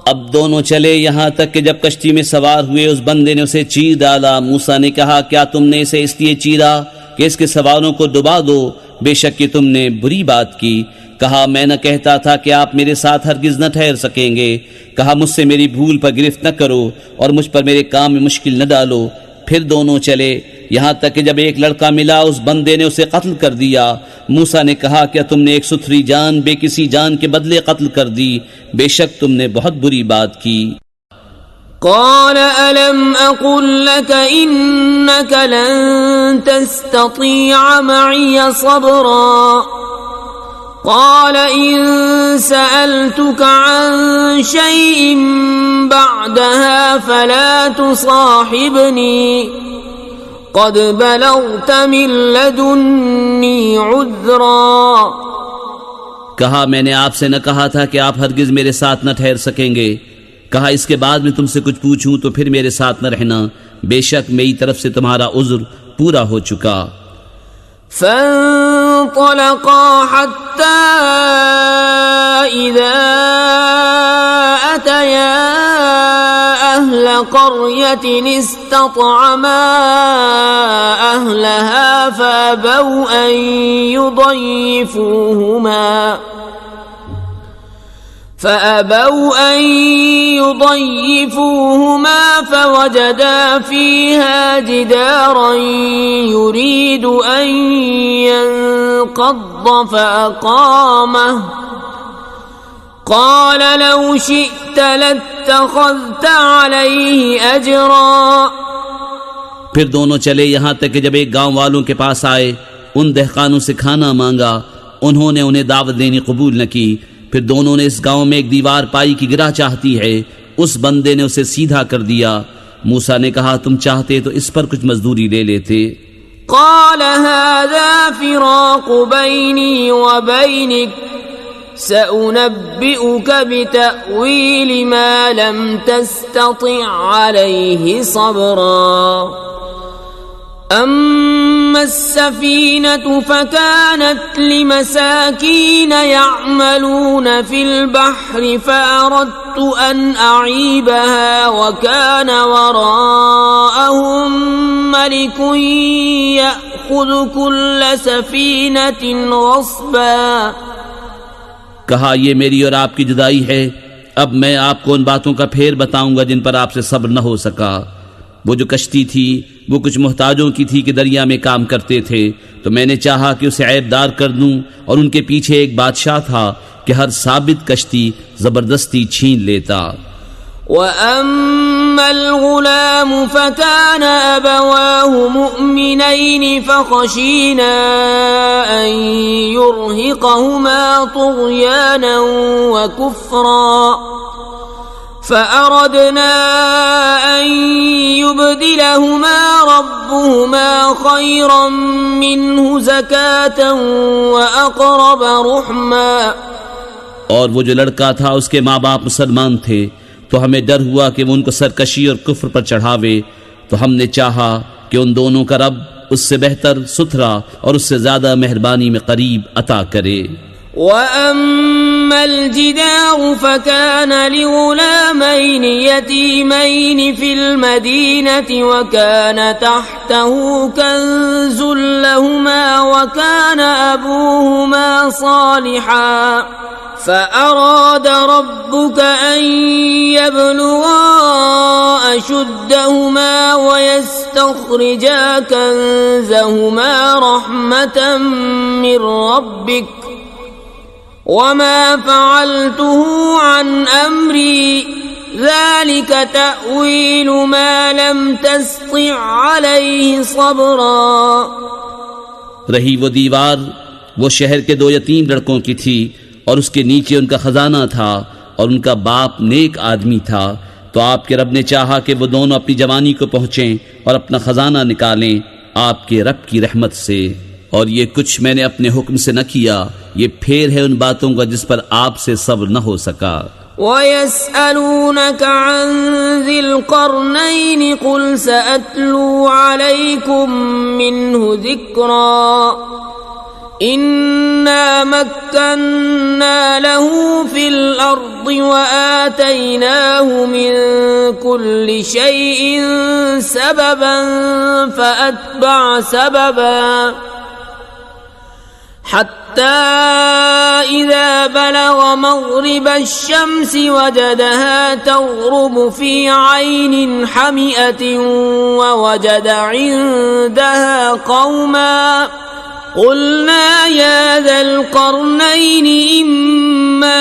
अब दोनों चले यहाँ तक कि जब कश्ती में सवार हुए उस बंदे ने उसे चीर डाला। मूसा ने कहा क्या तुमने इसे इसलिए चीरा कि इसके सवारों को डुबा दो, बेशक कि तुमने बुरी बात की। कहा मैं न कहता था कि आप मेरे साथ हरगिज न ठहर सकेंगे। कहा मुझसे मेरी भूल पर गिरफ्त न करो और मुझ पर मेरे काम में मुश्किल न डालो। फिर दोनों चले यहाँ तक कि जब एक लड़का मिला उस बंदे ने उसे कत्ल कर दिया। मूसा ने कहा क्या तुमने एक सुथरी जान बेकिसी जान के बदले कत्ल कर दी, बेशक तुमने बहुत बुरी बात की। قال ألم أقل لك إنك لن تستطيع معي صبرا قال إن سألتك عن شيء بعدها فلا تصاحبني قد بلغت من لدني عذرا कहा मैंने आपसे न कहा था कि आप हरगिज मेरे साथ न ठहर सकेंगे। कहा इसके बाद में तुमसे कुछ पूछूं तो फिर मेरे साथ न रहना, बेशक मेरी तरफ से तुम्हारा उज़्र पूरा हो चुका। فانطلقا حتى إذا أتيا أهل قرية استطعما أهلها فأبوا أن يضيفوهما فوجدا فيها جدارا يريد أن ينقض فأقامه قال لو شئت لاتخذت عليه أجرا फिर दोनों चले यहाँ तक कि जब एक गांव वालों के पास आए, उन दहकानों से खाना मांगा। उन्होंने उन्हें दावत देनी कबूल न की। फिर दोनों ने इस गांव में एक दीवार पाई कि गिरा चाहती है। उस बंदे ने उसे सीधा कर दिया। मूसा ने कहा तुम चाहते तो इस पर कुछ मजदूरी ले लेते। قال هذا فراق بيني وبينك سأنبئك بتأويل ما لم تستطع عليه صبرا أما السفينة فكانت لمساكين يعملون في البحر فأردت أن أعيبها وكان وراءهم ملك يأخذ كل سفينة غصبا कहा, ये मेरी और आपकी जुदाई है। अब मैं आपको उन बातों का फेर बताऊंगा जिन पर आपसे सब्र न हो सका। वो जो कश्ती थी वो कुछ मोहताजों की थी कि दरिया में काम करते थे, तो मैंने चाहा कि उसे ऐबदार कर दूं, और उनके पीछे एक बादशाह था कि हर साबित कश्ती जबरदस्ती छीन लेता। वअम्मल गुलाम फकान अबवाहु मुअमिनैन फखशीना अन युरहिक़हुमा तुग़याना व कुफ्रा फअरदना अन युबदिलहुमा रब्बुहुमा खैरन मिन्हु ज़कातन व अक़रब रुहमा। और वो जो लड़का था उसके माँ बाप मुसलमान थे, तो हमें डर हुआ कि वो उनको सरकशी और कुफ्र पर चढ़ावे, तो हमने चाहा कि उन दोनों का रब उससे बेहतर, सुथरा और उससे ज्यादा मेहरबानी में करीब अता करे। वअम्मल जिदारु फकान लिग़ुलामैन यतीमैन फिल मदीनति वकान तहतहु कंज़ुन लहुमा वकान अबूहुमा सालिहा फअराद रब्बुक अन यबलुगा अशुद्धहुमा वयस्तख़रिजा कंज़हुमा रहमतन मिन रब्बिक वमा फ़अलतुहु अन अम्री ज़ालिक तअवीलु मा लम तस्तिअ अलैहि सब्रा। रही वो दीवार वो शहर के 2 यतीम लड़कों की थी, और उसके नीचे उनका खजाना था, और उनका बाप नेक आदमी था। तो आपके रब ने चाहा कि वो दोनों अपनी जवानी को पहुंचें और अपना खजाना निकालें आपके रब की रहमत से। और ये कुछ मैंने अपने हुक्म से न किया, ये फेर है उन बातों का जिस पर आपसे सब्र न हो सका। वयस्अलूनक अन ज़िल क़रनैन क़ुल सअत्लू अलैकुम मिन्हु ज़िक्रा इन्ना मक्कन्ना लहू फिल अर्दि व आतैनाहु मिन कुल्लि शैइन सबबन फ़अत्बअ सबबा हत्ता इज़ा बलग मग़रिब अश-शम्स वजदहा तग़रुबु फ़ी ऐनिन हमिअतिन व वजद इन्दहा क़ौमा क़ुल्ना या ज़ल क़रनैन इम्मा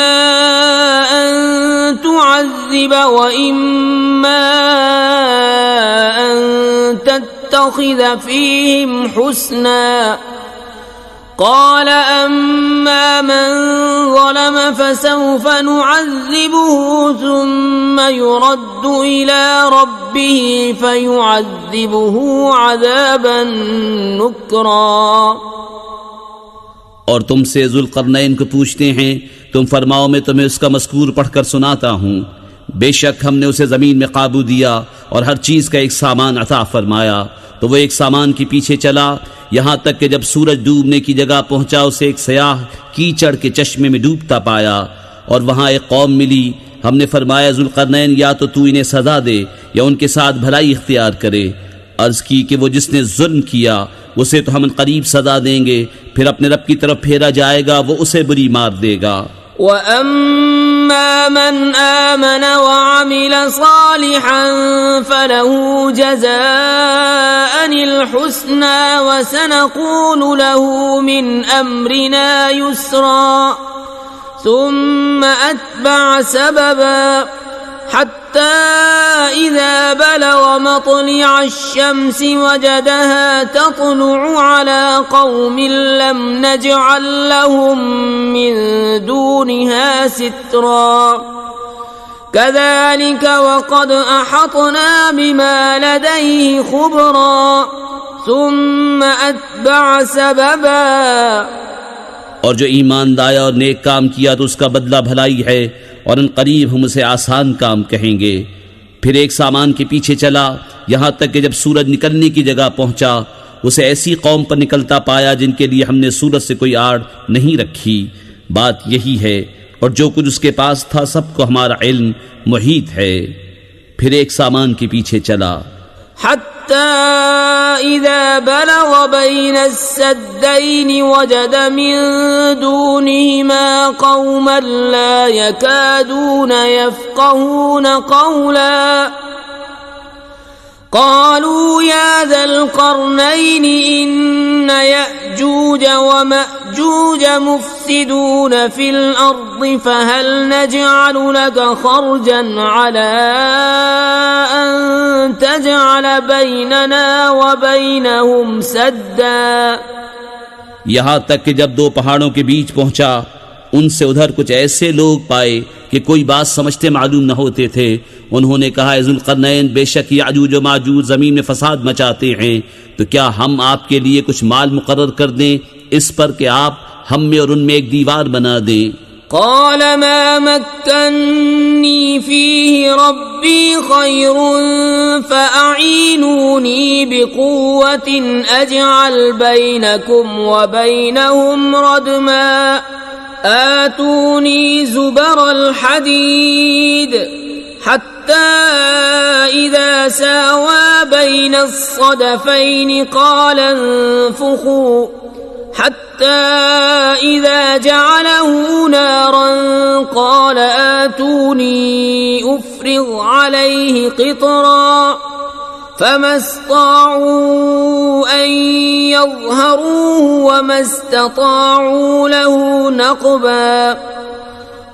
अन तुअज़्ज़िब व इम्मा अन तत्तख़िज़ फ़ीहिम हुस्ना क़ाल अम्मा मन ज़लम फ़सौफ़ नुअज़्ज़िबुहु थुम्म युरद्दु इला रब्बिहि फ़युअज़्ज़िबुहु अज़ाबन नुक्रा। और तुमसे ज़ुल्क़रनैन को पूछते हैं, तुम फरमाओ मैं तुम्हें उसका मज़कूर पढ़कर सुनाता हूँ। बेशक हमने उसे ज़मीन में काबू दिया और हर चीज़ का एक सामान अता फरमाया, तो वो एक सामान के पीछे चला, यहाँ तक कि जब सूरज डूबने की जगह पहुंचा उसे एक सयाह कीचड़ के चश्मे में डूबता पाया, और वहाँ एक कौम मिली। हमने फरमाया, ज़ुल्क़रनैन या तो तू इन्हें सजा दे या उनके साथ भलाई इख्तियार करे। अर्ज़ की कि वो जिसने जुल्म किया उसे तो हम करीब सजा देंगे, फिर अपने रब की तरफ फेरा जाएगा, वो उसे बुरी मार देगा। वअम्मा मन आमन वअमिल सालिहन फलहु जज़ाअनिल हुस्ना वसनक़ूलु लहु मिन अम्रिना युस्रा सुम्मा अत्बअ सबबा हत्ता इज़ा बलग मत्लिअ अश-शम्स वजदहा तत्लुअु अला क़ौमिन लम नजअल लहुम मिन दूनिहा सित्रा कज़ालिक वक़द अहतना बिमा लदैहि ख़ुबरा सुम्मा अत्बअ सबबा। और जो ईमान लाया और नेक काम किया तो उसका बदला भलाई है, और अनकरीब हम उसे आसान काम कहेंगे। फिर एक सामान के पीछे चला, यहाँ तक कि जब सूरज निकलने की जगह पहुंचा उसे ऐसी कौम पर निकलता पाया जिनके लिए हमने सूरज से कोई आड़ नहीं रखी। बात यही है, और जो कुछ उसके पास था सबको हमारा इल्म मुहीत है। फिर एक सामान के पीछे चला, हत्ता إذا بلغ بين السدين وجد من دونهما قوما لا يكادون يفقهون قولا قالوا يا ذا القرنين إن يأجوج ومأجوج مفسدون في الأرض فهل نجعل لك خرجا على أن تجعل بيننا وبينهم سدا। यहाँ तक कि जब दो पहाड़ों के बीच पहुंचा उनसे उधर कुछ ऐसे लोग पाए कि कोई बात समझते मालूम न होते थे। उन्होंने कहा, ज़ुल्क़रनैन, बेशक याजूज और माजूज ज़मीन में फसाद मचाते हैं, तो क्या हम आपके लिए कुछ माल मुकर्रर कर दें इस पर कि आप हम में और उनमें एक दीवार बना दें। قال ما مكنني فيه ربي خير فأعينوني بقوة أجعل بينكم وبينهم ردما آتوني زبر الحديد حتى إذا ساوى بين الصدفين قال انفخوا حتى إذا جعله نارا قال آتوني أفرغ عليه قطرا فما استطاعوا أن يظهروه وما استطاعوا له نقبا।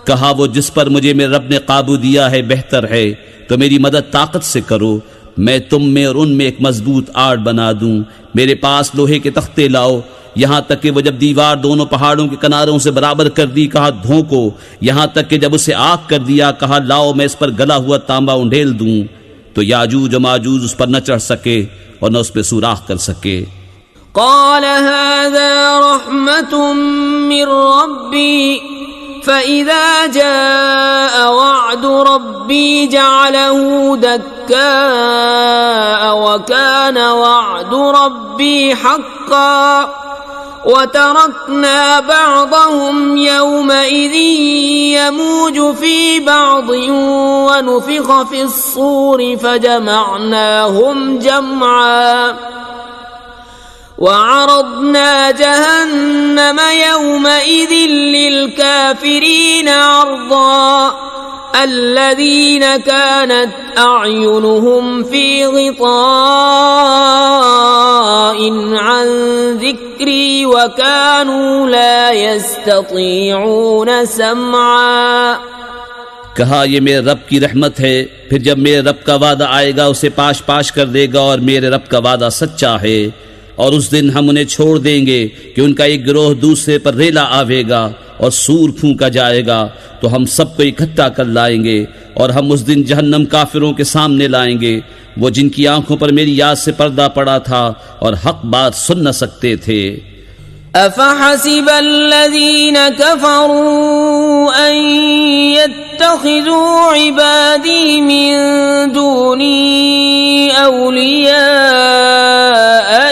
कहा, वो जिस पर मुझे मेरे रब ने काबू दिया है बेहतर है, तो मेरी मदद ताकत से करो, मैं तुम में और उनमें एक मजबूत आड़ बना दूं। मेरे पास लोहे के तख्ते लाओ। यहाँ तक कि वो जब दीवार दोनों पहाड़ों के किनारों से बराबर कर दी, कहा धोंको। यहाँ तक कि जब उसे आग कर दिया, कहा लाओ मैं इस पर गला हुआ तांबा उंडेल दूं, तो याजूज और माजूज उस पर न चढ़ सके और न उस पर सुराख कर सके। قال هذا رحمة من ربي فإذا جاء وعد ربي جعله دكاء وكان وعد ربي حقا وتركنا بعضهم يومئذ يموج في بعض ونفخ في الصور فجمعناهم جمعا وعرضنا جهنم يومئذ للكافرين عرضا الذين كانت أعينهم في غطاء عن ذكري وكانوا لا يستطيعون سمعا। कहा, ये मेरे रब की रहमत है, फिर जब मेरे रब का वादा आएगा उसे पाश पाश कर देगा और मेरे रब का वादा सच्चा है। और उस दिन हम उन्हें छोड़ देंगे कि उनका एक गिरोह दूसरे पर रेला आवेगा और सूर फूंका जाएगा, तो हम सबको इकट्ठा कर लाएंगे और हम उस दिन जहन्नम काफिरों के सामने लाएंगे, वो जिनकी आंखों पर मेरी याद से पर्दा पड़ा था और हक बात सुन न सकते थे। أفحسب الذين كفروا أن يتخذوا عبادي من دوني أولياء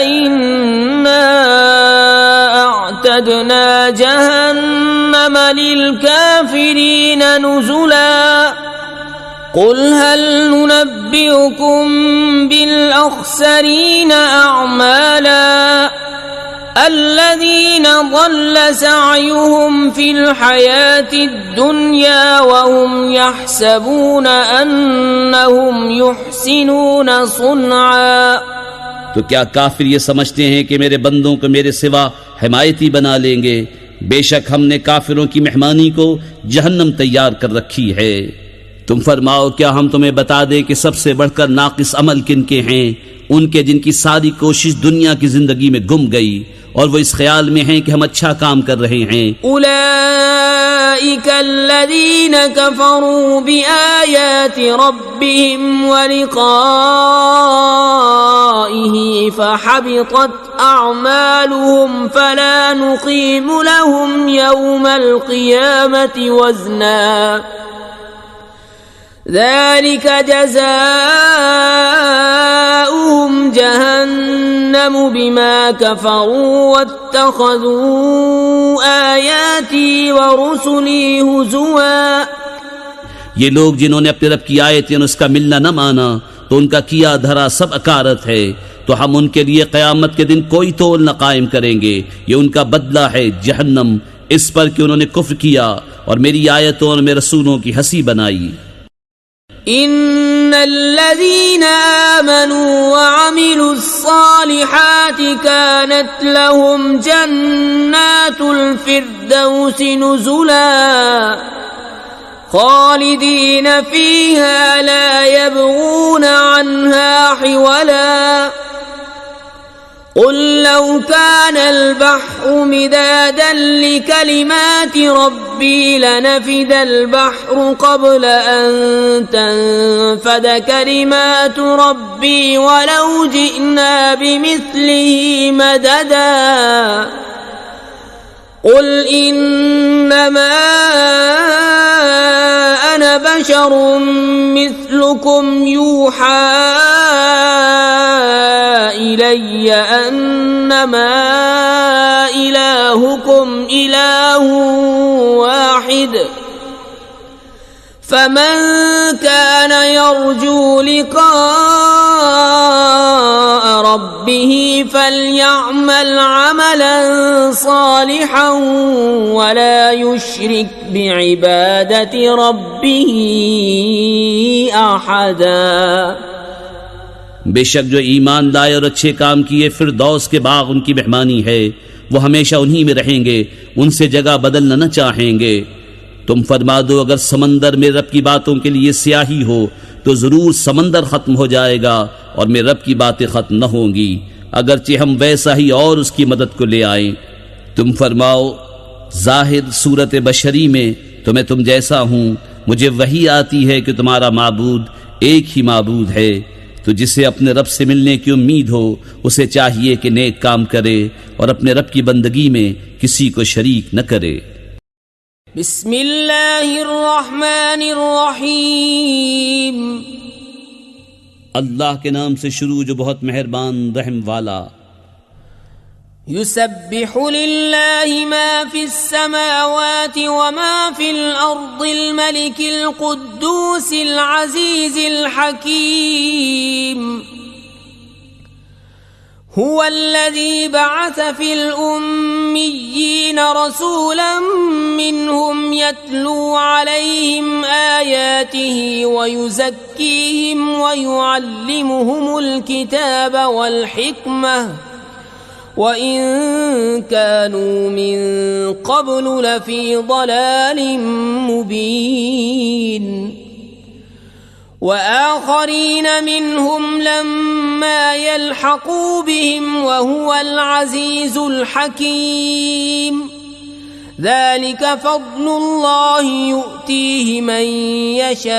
إنا أعتدنا جهنم للكافرين نزلا قل هل ننبئكم بالأخسرين أعمالا الذين ضل سعيهم في الحياة الدنيا وهم يحسبون أنهم يحسنون صنعا। तो क्या काफिर ये समझते हैं कि मेरे बंदों को मेरे सिवा हिमायती बना लेंगे? बेशक हमने काफिरों की मेहमानी को जहन्नम तैयार कर रखी है। तुम फरमाओ, क्या हम तुम्हें बता दें कि सबसे बढ़कर नाकिस अमल किनके हैं? उनके जिनकी सारी कोशिश दुनिया की जिंदगी में गुम गई और वो इस ख्याल में हैं कि हम अच्छा काम कर रहे हैं। उलाइक अल्लज़ीन कफ़रू बिआयाति रब्बिहिम व लिक़ाइहि फ़हबितत अअमालुहुम फला नुक़ीमु लहुम यौमल क़ियामति वज़ना ذلك جزاؤهم جهنم بما كفروا واتخذوا آياتي ورسلي هزوا। ये लोग जिन्होंने अपने रब की आयतें और उसका मिलना न माना, तो तो उनका किया धरा सब अकारत है, तो हम उनके लिए क़यामत के दिन कोई तोल न कायम करेंगे। ये उनका बदला है जहन्नम, इस पर कि उन्होंने कुफ्र किया और मेरी आयतों और मेरे रसूलों की हंसी बनाई। इन्नल्लज़ीना आमनू व अमिलुस्सालिहाति कानत लहुम जन्नातुल फिरदौसि नुज़ुला खालिदीन फीहा ला यबगून अन्हा हिवला क़ुल लौ कानल बहरु मिदादन लिकलिमाति रब्बी लनफ़िदल बहरु क़ब्ल अन तनफ़द कलिमातु रब्बी वलौ जिअना बिमिस्लिही मददा क़ुल इन्नमा अना बशरुम मिस्लुकुम यूहा इलय्य अन्नमा इलाहुकुम इलाहुन वाहिद फमन कान यर्जू लिक़ाअ रब्बिही फल्यअमल अमलन सालिहन वला युश्रिक बिइबादति रब्बिही अहदा। बेशक जो ईमान लाए और अच्छे काम किए, फिरदौस के बाग उनकी मेहमानी है, वो हमेशा उन्हीं में रहेंगे, उनसे जगह बदलना न चाहेंगे। तुम फरमा दो, अगर समंदर में रब की बातों के लिए स्याही हो तो जरूर समंदर खत्म हो जाएगा और मेरे रब की बातें खत्म न होंगी, अगरचे हम वैसा ही और उसकी मदद को ले आए। तुम फरमाओ, जाहिर सूरत बशरी में तो मैं तुम जैसा हूँ, मुझे वही आती है कि तुम्हारा माबूद एक ही माबूद है। तो जिसे अपने रब से मिलने की उम्मीद हो उसे चाहिए कि नेक काम करे और अपने रब की बंदगी में किसी को शरीक न करे। बिस्मिल्लाहिर्रहमानिर्रहीम। अल्लाह के नाम से शुरू जो बहुत मेहरबान रहम वाला। युसब्बिहु लिल्लाहि मा फिस समावाति व मा फिल अर्दिल मलिकिल कुद्दूसिल अज़ीज़िल हकीम। हुवल्लज़ी बअस फिल उम्मिय्यीन रसूलन मिनहुम यत्लू अलैहिम आयातिही व युज़क्कीहिम व युअल्लिमुहुमुल किताब वल हिक्मह वइन कानू मिन क़ब्लु लफ़ी ज़लालिम मुबीन। वआख़रीन मिनहुम लम्मा यल्हक़ू बिहिम वहुवल अज़ीज़ुल हकीम। ज़ालिक फ़ज़्लुल्लाहि यु'तीहि मन यशाअ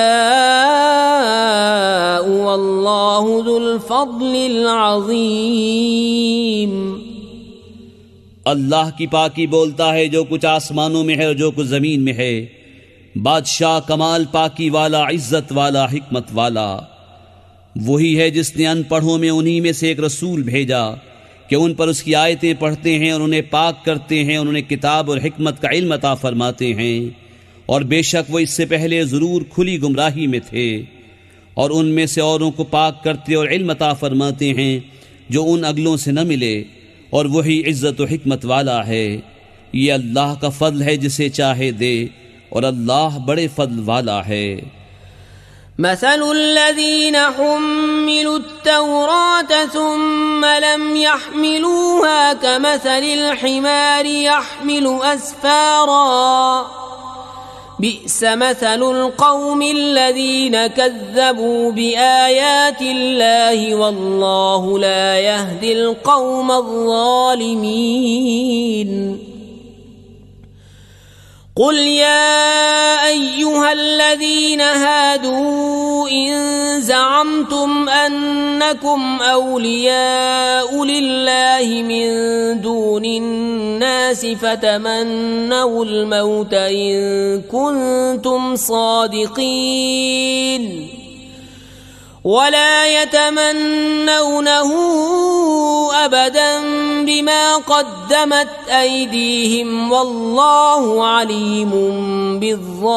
वल्लाहु ज़ुल फ़ज़्लिल अज़ीम। अल्लाह की पाकी बोलता है जो कुछ आसमानों में है और जो कुछ जमीन में है। बादशाह कमाल पाकी वाला, इज्जत वाला, हिकमत वाला वही है जिसने अनपढ़ों में उन्हीं में से एक रसूल भेजा कि उन पर उसकी आयतें पढ़ते हैं और उन्हें पाक करते हैं और उन्हें किताब और हिकमत का इल्म अता फरमाते हैं। और बेशक वो इससे पहले ज़रूर खुली गुमराही में थे, और उनमें से औरों को पाक करते और इल्म अता फरमाते हैं जो उन अगलों से न मिले, और वही इज्जत और हिकमत वाला है। ये अल्लाह का फضل है जिसे चाहे दे, और अल्लाह बड़े फضل वाला है। मसलुल्लज़ीन हुम्मिलु त्तौरात सुम्म लम यहमिलूहा कमसलिल हिमारि यहमिलु अस्फारा बि'स मसलुल क़ौमिल्लज़ीन कज़्ज़बू बिआयातिल्लाहि वल्लाहु ला यहदिल क़ौमज़्ज़ालिमीन। क़ुल या अय्युहल्लज़ीन हादू इन ज़अमतुम अन्नकुम औलियाउ लिल्लाहि मिन दूनिन नासि फ़तमन्नवुल मौत इन कुन्तुम सादिक़ीन वला यतमन्नौनहु अबदन बिमा क़द्दमत ऐदीहिम वल्लाहु अलीमुम बिज़्ज़ालिमीन।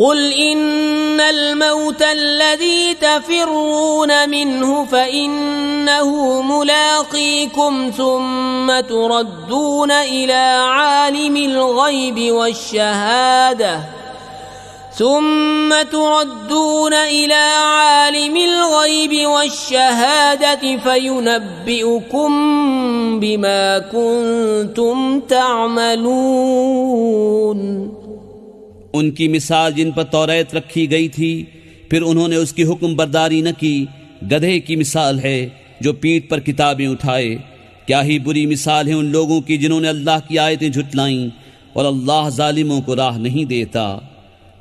قل إن الموت الذي تفرون منه فإنه ملاقيكم ثم تردون إلى عالم الغيب والشهادة فينبئكم بما كنتم تعملون। उनकी मिसाल जिन पर तौरात रखी गई थी फिर उन्होंने उसकी हुक्म बरदारी न की, गधे की मिसाल है जो पीठ पर किताबें उठाए। क्या ही बुरी मिसाल है उन लोगों की जिन्होंने अल्लाह की आयतें झुटलाईं और अल्लाह जालिमों को राह नहीं देता।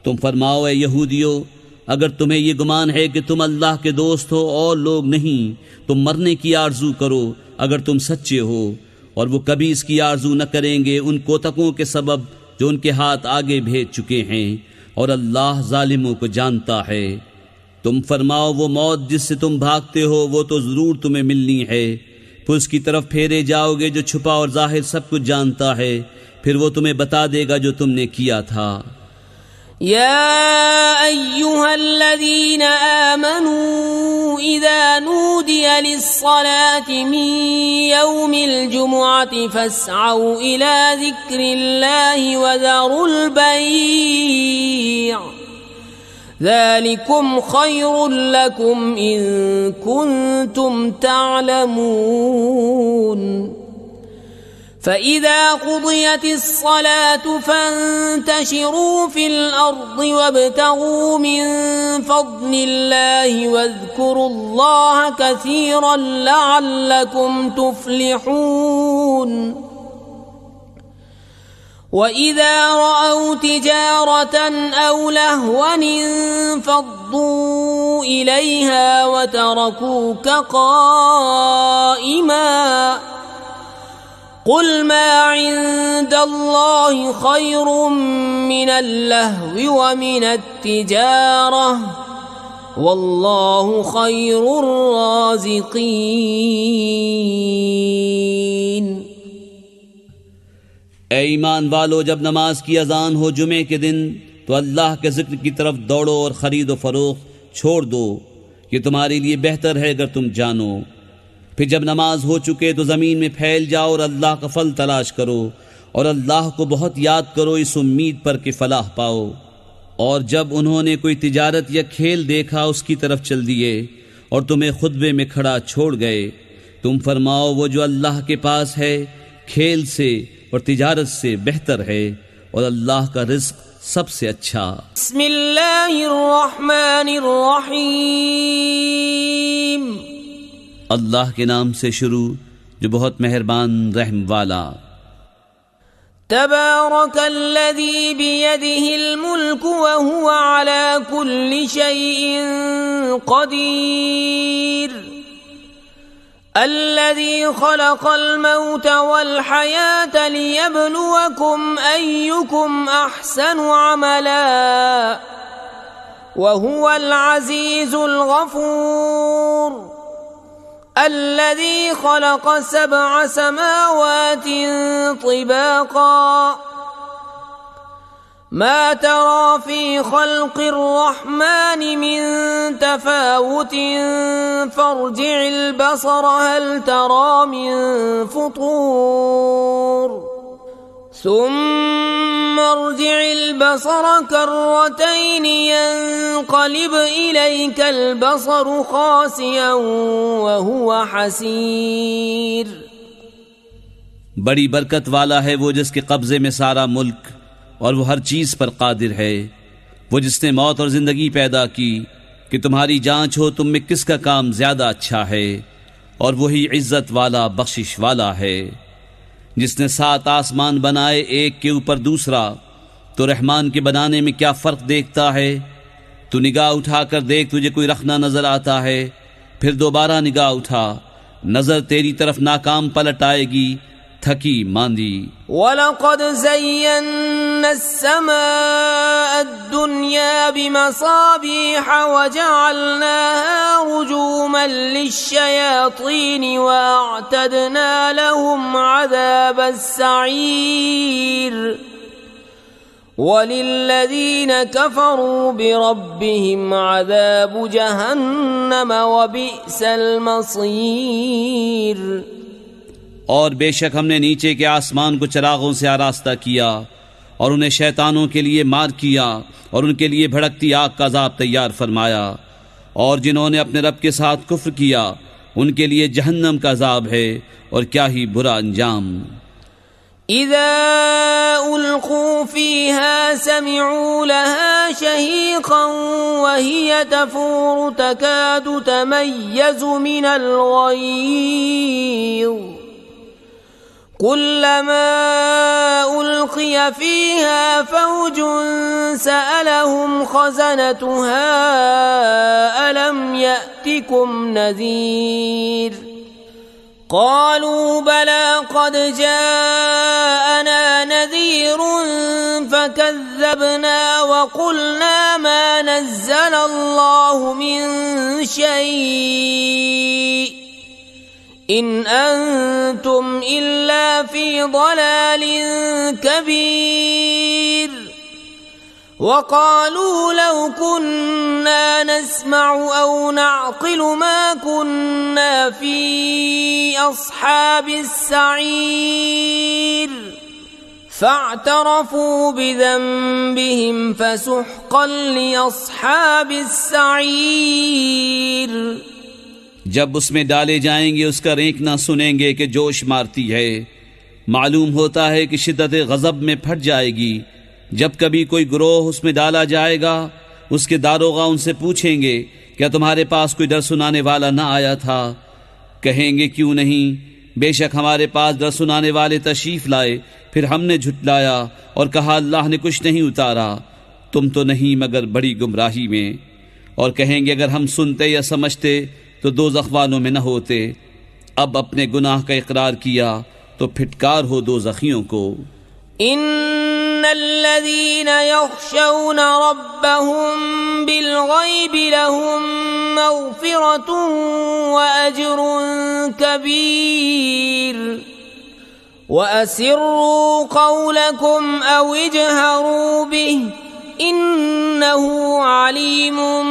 तुम फरमाओ ए यहूदियों, अगर तुम्हें ये गुमान है कि तुम अल्लाह के दोस्त हो और लोग नहीं, तुम मरने की आरजू करो अगर तुम सच्चे हो, और वो कभी इसकी आरजू न करेंगे उन कोतकों के सबब जो उनके हाथ आगे भेज चुके हैं, और अल्लाह जालिमों को जानता है। तुम फरमाओ वो मौत जिससे तुम भागते हो वो तो जरूर तुम्हें मिलनी है, फिर उसकी तरफ फेरे जाओगे जो छुपा और जाहिर सब कुछ जानता है, फिर वो तुम्हें बता देगा जो तुमने किया था। يا أيها الذين آمنوا إذا نودي للصلاة من يوم الجمعة فاسعوا إلى ذكر الله وذروا البيع ذلكم خير لكم إن كنتم تعلمون فإذا قضيت الصلاة فانتشروا في الأرض وابتغوا من فضل الله واذكروا الله كثيرا لعلكم تفلحون وإذا رأوا تجارة أو لهوا انفضوا إليها وتركوك قائما قل ما عند الله خير من اللهو ومن التجارة والله خير الرازقين। ए ईमान वालो, जब नमाज की अजान हो जुमे के दिन तो अल्लाह के जिक्र की तरफ दौड़ो और खरीदो फरोख्त छोड़ दो, ये तुम्हारे लिए बेहतर है अगर तुम जानो। फिर जब नमाज हो चुके तो ज़मीन में फैल जाओ और अल्लाह का फल तलाश करो और अल्लाह को बहुत याद करो इस उम्मीद पर कि फलाह पाओ। और जब उन्होंने कोई तिजारत या खेल देखा उसकी तरफ चल दिए और तुम्हें खुतबे में खड़ा छोड़ गए। तुम फरमाओ वो जो अल्लाह के पास है खेल से और तिजारत से बेहतर है और अल्लाह का रिज़्क़ सबसे अच्छा। बिस्मिल्लाहिर्रहमानिर्रहीम, अल्लाह के नाम से शुरू जो बहुत मेहरबान रहम वाला। तबारकल्लज़ी बियदिहिल मुल्क व हुवा अला कुल्ली शैइन क़दीर, अल्लज़ी खलक़ल मौत वल हयात लियब्लुवकुम अय्युकुम अहसनु अमला व हुवल अज़ीज़ुल गफ़ूर, الذي خلق 7 سماوات طباقا ما ترى في خلق الرحمن من تفاوت فارجع البصر هل ترى من فطور ثم ارجع البصر كرتين ينقلب إليك البصر خاسئا وهو حسير। बड़ी बरकत वाला है वो जिसके कब्जे में सारा मुल्क और वो हर चीज पर कादिर है, वो जिसने मौत और जिंदगी पैदा की कि तुम्हारी जांच हो तुम में किसका काम ज्यादा अच्छा है, और वही इज्जत वाला बख्शिश वाला है। जिसने 7 आसमान बनाए एक के ऊपर दूसरा, तो रहमान के बनाने में क्या फर्क देखता है। तू निगाह उठाकर देख, तुझे कोई रखना नजर आता है, फिर दोबारा निगाह उठा, नजर तेरी तरफ नाकाम पलट आएगी थकी मांदी। वलक़द ज़य्यन्ना अस्समाअ अद्दुन्या बिमसाबीह वजअलनाहा रुजूमन लिश्शयातीन वअअतदना लहुम अज़ाबस सईर वलिल्लज़ीन कफ़रू बिरब्बिहिम अज़ाबु जहन्नम वबिअसल मसीर। और बेशक हमने नीचे के आसमान को चिरागों से आरास्ता किया और उन्हें शैतानों के लिए मार किया और उनके लिए भड़कती आग का अज़ाब तैयार फरमाया। और जिन्होंने अपने रब के साथ कुफ्र किया उनके लिए जहन्नम का अज़ाब है और क्या ही बुरा अंजाम। इज़ा उल्क़ू फ़ीहा समिऊ लहा शहीक़न वहिय तफ़ूरु तकादु तमय्यज़ु मिनल ग़यज़ कुल्लमा उल्क़िय फ़ीहा फ़ौजुन सअलहुम ख़ज़नतुहा अलम यअतिकुम नज़ीर क़ालू बला क़द जाअना नज़ीरुन फ़कज़्ज़बना वक़ुलना मा नज़्ज़लल्लाहु मिन शै'इन इन अंतुम इल्ला फी ضलालिन कबीर वक़ालू लौ कुन्ना नस्मअु औ नअक़िलु मा कुन्ना फी अस्हाबिस सईर फ़अतरफ़ू बिज़ंबिहिम फ़सुह्क़न लिअस्हाबिस सईर। जब उसमें डाले जाएंगे उसका रेंकना सुनेंगे कि जोश मारती है। मालूम होता है कि शिद्दत गज़ब में फट जाएगी। जब कभी कोई गिरोह उसमें डाला जाएगा उसके दारोगा उनसे पूछेंगे क्या तुम्हारे पास कोई डर सुनाने वाला ना आया था? कहेंगे क्यों नहीं, बेशक हमारे पास डर सुनाने वाले तशरीफ लाए, फिर हमने झुटलाया और कहा अल्लाह ने कुछ नहीं उतारा, तुम तो नहीं मगर बड़ी गुमराही में। और कहेंगे अगर हम सुनते या समझते तो दोज़ख वालों में न होते। अब अपने गुनाह का इकरार किया तो फिटकार हो दोज़खियों को। इन्नल्लज़ीन यख़शौन रब्बहुम बिलग़ैबि लहुम मग़फ़िरतुन व अज्रुन कबीर व असिर्रू क़ौलकुम औ इजहरू बिहि इन्नहु अलीमुम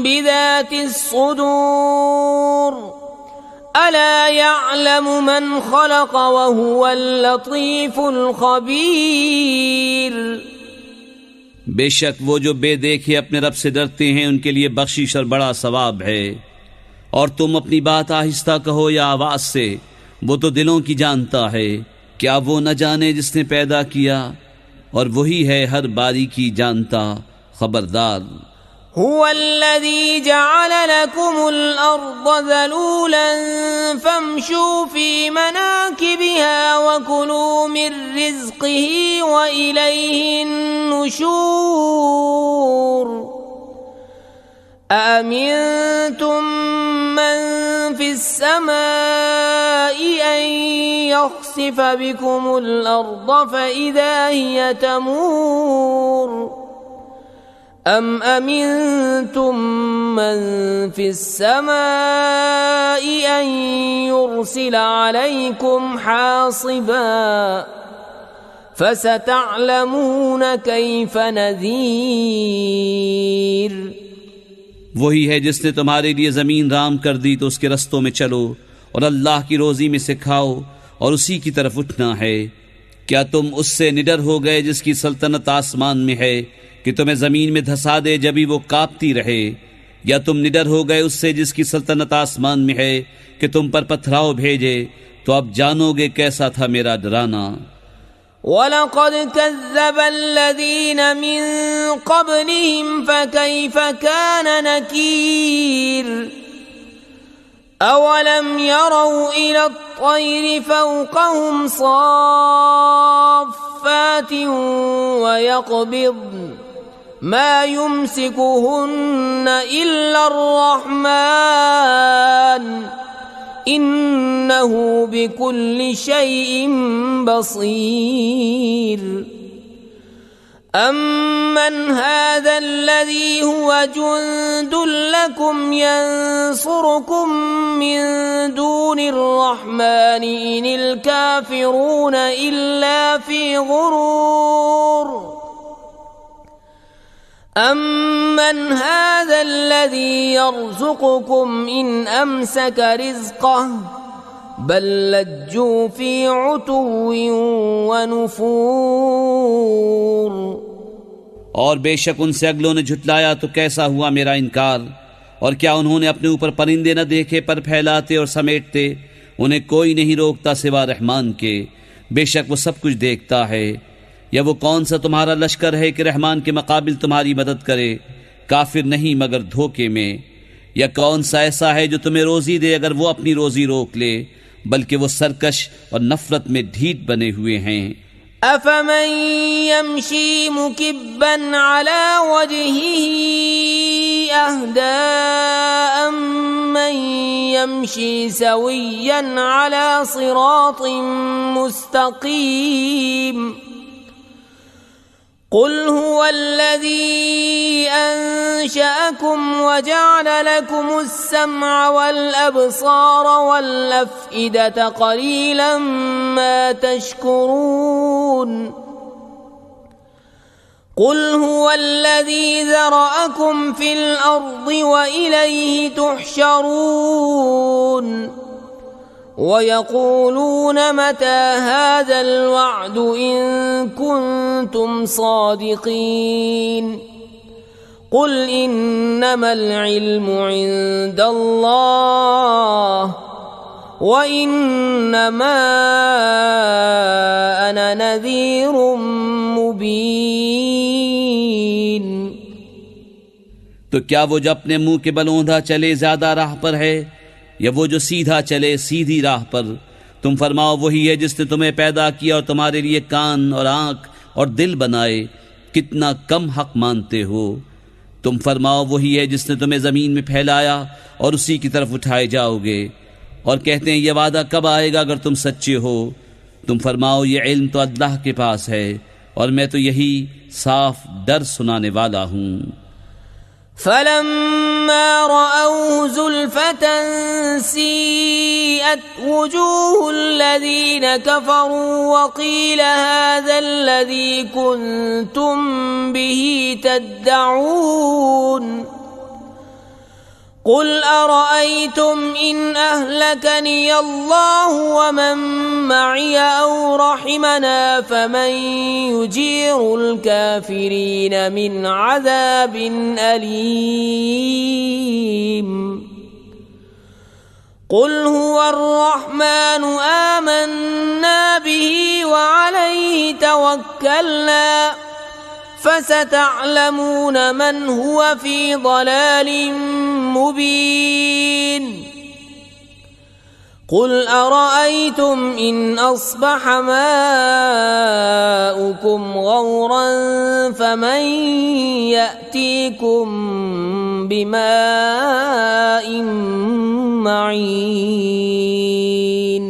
बिज़ातिस सुदूर अला यअलमु मन ख़लक़ व हुवल लतीफ़ुल ख़बीर। बेशक वो जो बेदेखे अपने रब से डरते हैं उनके लिए बख्शिश और बड़ा सवाब है। और तुम अपनी बात आहिस्ता कहो या आवाज से, वो तो दिलों की जानता है। क्या वो न जाने जिसने पैदा किया, और वही है हर बारीकी जानता खबरदार। हुवल्लज़ी जअल लकुमुल अर्ज़ ज़लूलन फम्शू फी मनाकिबिहा व कुलू मिन रिज़्क़िही व इलैहिन नुशूर। अअमिनतुम मन फिस समाई अन यख़सिफ बिकुमुल अर्ज़ फ़इज़ा हिय तमूर अम अमिनतुम मन फिस समाई अन युरसिल अलैकुम हासिबा फसतअलमून कैफ़ नज़ीर। वही है जिसने तुम्हारे लिए जमीन राम कर दी तो उसके रस्तों में चलो और अल्लाह की रोजी में से खाओ और उसी की तरफ उठना है। क्या तुम उससे निडर हो गए जिसकी सल्तनत आसमान में है कि तुम्हें जमीन में धंसा दे जब भी वो कांपती रहे? या तुम निडर हो गए उससे जिसकी सल्तनत आसमान में है कि तुम पर पथराव भेजे? तो अब जानोगे कैसा था मेरा डराना। वलक़द कज़्ज़बल्लज़ीन मिन क़ब्लिहिम फ़कैफ़ कान नकीर। अवलम यरौ इला त्तैरि फ़ौक़हुम साफ़्फ़ातिन व यक़बिضन मा युमसिकुहुन्न इल्ला अर्रहमान इन्नहु बिकुल्लि शैइन बसीर। अम्मन हाज़ल्लज़ी हुवा जुंदुल लकुम यंसुरुकुम मिन दूनिर रहमानि इनिल काफ़िरून इल्ला फ़ी गुरूर। अम्मन हाज़ल्लज़ी यर्ज़ुक़ुकुम इन अमसक रिज़्क़ह बल लज्जू फ़ी उतुव्विन व नुफ़ूर। और बेशक उनसे अगलों ने झुटलाया तो कैसा हुआ मेरा इनकार, और क्या उन्होंने अपने ऊपर परिंदे न देखे पर फैलाते और समेटते। उन्हें कोई नहीं रोकता सिवा रहमान के, बेशक वो सब कुछ देखता है। या वो कौन सा तुम्हारा लश्कर है कि रहमान के मुकाबिल तुम्हारी मदद करे, काफिर नहीं मगर धोखे में। या कौन सा ऐसा है जो तुम्हें रोजी दे अगर वो अपनी रोजी रोक ले, बल्कि वो सरकश और नफरत में ढीठ बने हुए हैं। अफमन यमशी मुकिब्बन अला वजहिही अहदा अम्मन यमशी सविय्यन अला सिरातिन मुस्तकीम। कुल हुवल्लज़ी अंशअकुम वजअल लकुमुस्समअ वल-अब्सार वल-अफ़इदत क़लीलन मा तशकुरून। कुल हुवल्लज़ी ज़रअकुम फ़िल अर्ज़ि व इलैहि तुहशरून। वयक़ूलून मता हाज़ल वअदु इन कुन्तुम सादिक़ीन। कुल इन्नमल इल्मु इंदल्लाह व इन्नमा अना नज़ीरुम मुबीन। तो क्या वो जो अपने मुंह के बल औंधा चले ज्यादा राह पर है, या वो जो सीधा चले सीधी राह पर? तुम फरमाओ वही है जिसने तुम्हें पैदा किया और तुम्हारे लिए कान और आंख और दिल बनाए, कितना कम हक मानते हो। तुम फरमाओ वही है जिसने तुम्हें जमीन में फैलाया और उसी की तरफ उठाए जाओगे। और कहते हैं ये वादा कब आएगा अगर तुम सच्चे हो। तुम फरमाओ ये इल्म तो अल्लाह के पास है और मैं तो यही साफ डर सुनाने वाला हूँ। फलम्मा रअऊ ज़ुल्फ़तन सीअत वुजूहुल्लज़ीन कफ़रू वक़ील हाज़ल्लज़ी कुन्तुम बिही तद्दऊन। कुल अरअयतुम इन अहलकनी अल्लाहु व मन मई औ रहिमना फमन युजीरुल काफिरीन मिन अज़ाबिन अलीम। कुल हुवर्रहमानु आमन्ना बिही व अलैहि तवक्कलना फसतअलमून मन हुव फी ज़लालिन मुबीन। कुल अरअयतुम इन अस्बह माउकुम गौरन फमन यअतीकुम बिमाइन मईन।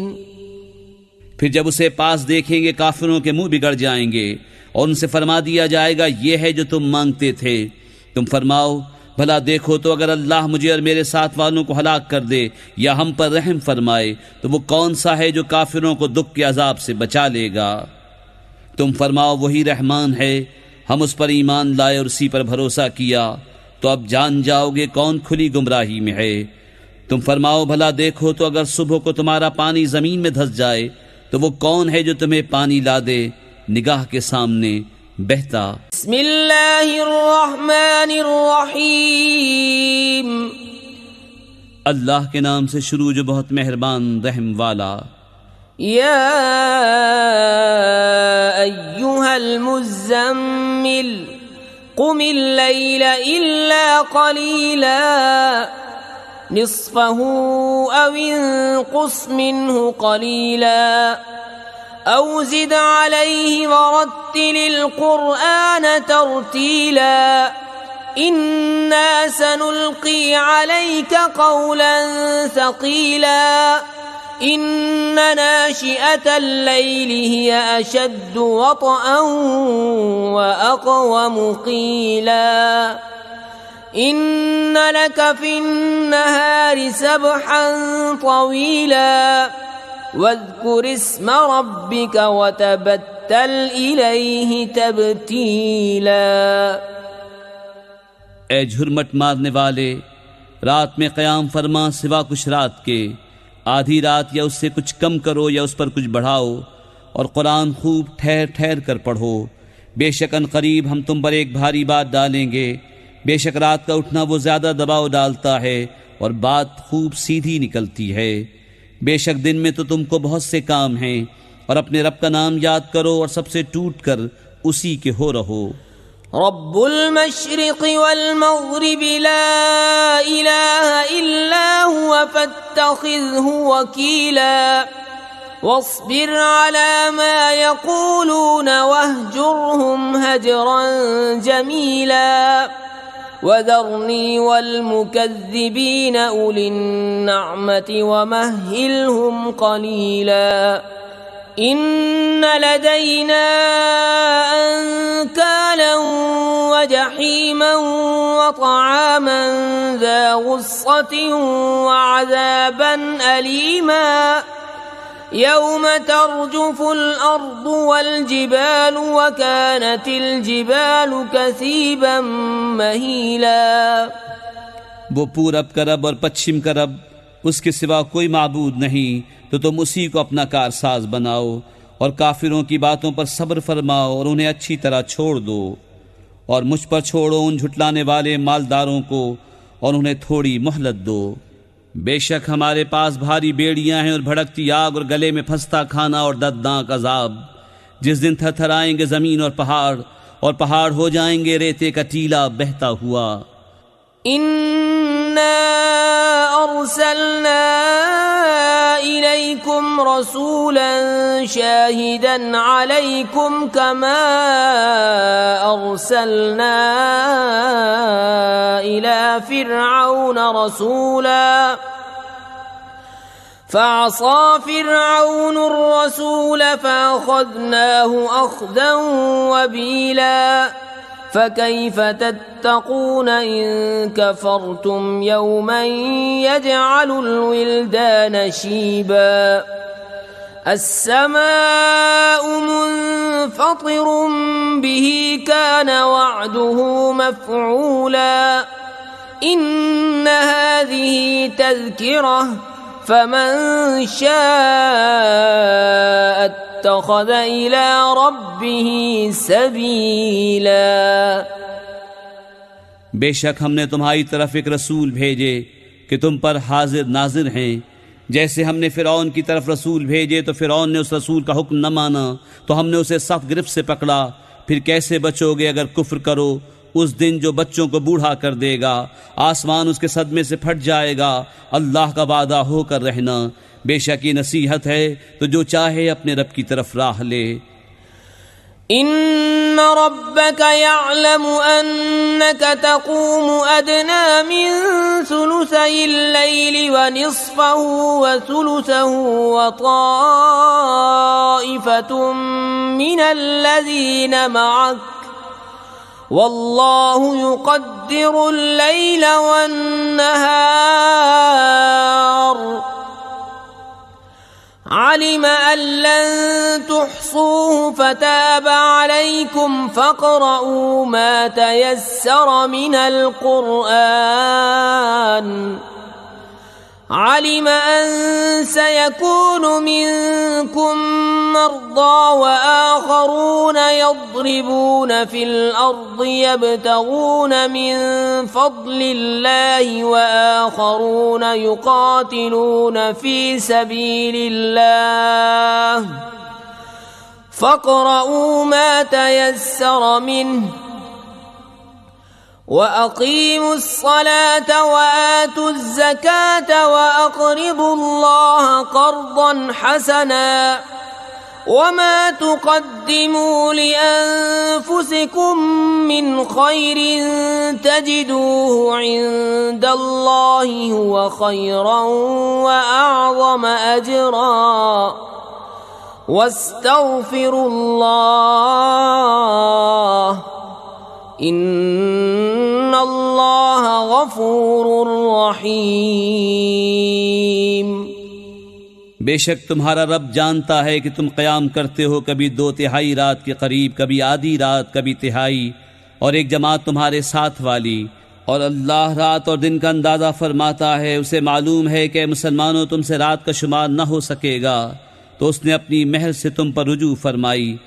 फिर जब उसे पास देखेंगे काफिरों के मुंह बिगड़ जाएंगे और उनसे फरमा दिया जाएगा ये है जो तुम मांगते थे। तुम फरमाओ भला देखो तो अगर अल्लाह मुझे और मेरे साथ वालों को हलाक कर दे या हम पर रहम फरमाए तो वो कौन सा है जो काफिरों को दुख के अजाब से बचा लेगा। तुम फरमाओ वही रहमान है, हम उस पर ईमान लाए और उसी पर भरोसा किया, तो अब जान जाओगे कौन खुली गुमराही में है। तुम फरमाओ भला देखो तो अगर सुबह को तुम्हारा पानी जमीन में धंस जाए तो वो कौन है जो तुम्हें पानी ला दे निगाह के सामने बहता। बिस्मिल्लाहिर्रहमानिर्रहीम। अल्लाह के नाम से शुरू जो बहुत मेहरबान रहम वाला। या अय्युहल मुज़्ज़म्मिल कुमिल लैला इल्ला क़लीला निस्फ़हु अव इंक़ुस मिन्हु क़लीला औ ज़िद अलैहि वरत्तिलिल क़ुरआन तर्तीला। इन्ना सनुल्क़ी अलैका क़ौलन थक़ीला। इन्न नाशिअतल लैलि हिय अशद्दु वطअन व अक़वमु क़ीला। इन्न लक फ़िन्नहारि सबहन तवीला। वज़्कुर इस्म रब्बिक वतबत्तल इलैहि तब्तीला। ए झुरमट मारने वाले, रात में क़याम फरमा सिवा कुछ रात के, आधी रात या उससे कुछ कम करो या उस पर कुछ बढ़ाओ, और कुरान खूब ठहर ठहर कर पढ़ो। बेशक अनक़रीब हम तुम पर एक भारी बात डालेंगे। बेशक रात का उठना वो ज़्यादा दबाव डालता है और बात खूब सीधी निकलती है। बेशक दिन में तो तुमको बहुत से काम हैं, और अपने रब का नाम याद करो और सबसे टूट कर उसी के हो रहो। रब्बुल मशरिक़ि वल मग़रिबि ला इलाहा इल्ला हुवा फत्तख़िज़हु वकीला वस्बिर अला मा यक़ूलून वहजुरहुम हजरन जमीला वज़रनी वल मुकज़्ज़िबीन उलिन्नअमति वमह्हिलहुम क़लीला इन्न लदैना अंकालन वजहीमन वतआमन ज़ा गुस्सतिन वअज़ाबन अलीमा यौम तर्जुफुल अर्दु वल जिबालु वकानतिल जिबालु कसीबन महीला। वो पूरब का रब और पश्चिम का रब, उसके सिवा कोई माबूद नहीं, तो तुम उसी को अपना कारसाज बनाओ और काफिरों की बातों पर सब्र फरमाओ और उन्हें अच्छी तरह छोड़ दो, और मुझ पर छोड़ो उन झुटलाने वाले मालदारों को और उन्हें थोड़ी मोहलत दो। बेशक हमारे पास भारी बेड़ियां हैं और भड़कती आग और गले में फंसता खाना और दर्दनाक अजाब, जिस दिन थरथराएंगे जमीन और पहाड़ हो जाएंगे रेते का टीला बहता हुआ। इन्ना अर्सलना इलैकुम रसूलन शाहिदन अलैकुम कमा अर्सलना इला फिरऔन रसूला फअसा फिरऔन الرسول فأخذناه أخذا وبيلا فكيف تتقون إن كفرتم يوما يجعل الولدان شيبا السماء منفطر به كان وعده مفعولا إن هذه تذكرة فمن شاء اتخذ إلى ربه सबीला। बेशक हमने तुम्हारी तरफ एक रसूल भेजे कि तुम पर हाजिर नाजिर हैं। जैसे हमने फ़िरौन की तरफ रसूल भेजे तो फ़िरौन ने उस रसूल का हुक्म न माना, तो हमने उसे सख्त गिरफ्त से पकड़ा। फिर कैसे बचोगे अगर कुफ्र करो? उस दिन जो बच्चों को बूढ़ा कर देगा, आसमान उसके सदमे से फट जाएगा। अल्लाह का वादा होकर रहना, बेशक ये नसीहत है तो जो चाहे अपने रब की तरफ राह ले। इन्न रब्बक यअलमु अन्नक तक़ूमु अदना मिन सुलुसैल लैलि व निस्फहु व सुलुसहु व ताइफतुम मिनल्लज़ीना मअक वल्लाहु युक़द्दिरुल लैल वन नहार علم أن لن تحصوه فتاب عليكم فاقرؤوا ما تيسر من القرآن علم أن سيكون منكم مرضى وآخرون يضربون في الأرض يبتغون من فضل الله وآخرون يقاتلون في سبيل الله فاقرؤوا ما تيسر منه وأقيموا الصلاة وآتوا الزكاة وأقرضوا الله قرضا حسنا وما تقدموا لأنفسكم من خير تجدوه عند الله هو خيرا وأعظم أجرا واستغفروا الله إن الله غफूर रहीम। बेशक तुम्हारा रब जानता है कि तुम क़याम करते हो कभी 2/3 रात के करीब, कभी आधी रात, कभी तिहाई, और एक जमात तुम्हारे साथ वाली, और अल्लाह रात और दिन का अंदाज़ा फरमाता है। उसे मालूम है कि मुसलमानों तुमसे रात का शुमार न हो सकेगा, तो उसने अपनी महल से तुम पर रुजू फरमाई।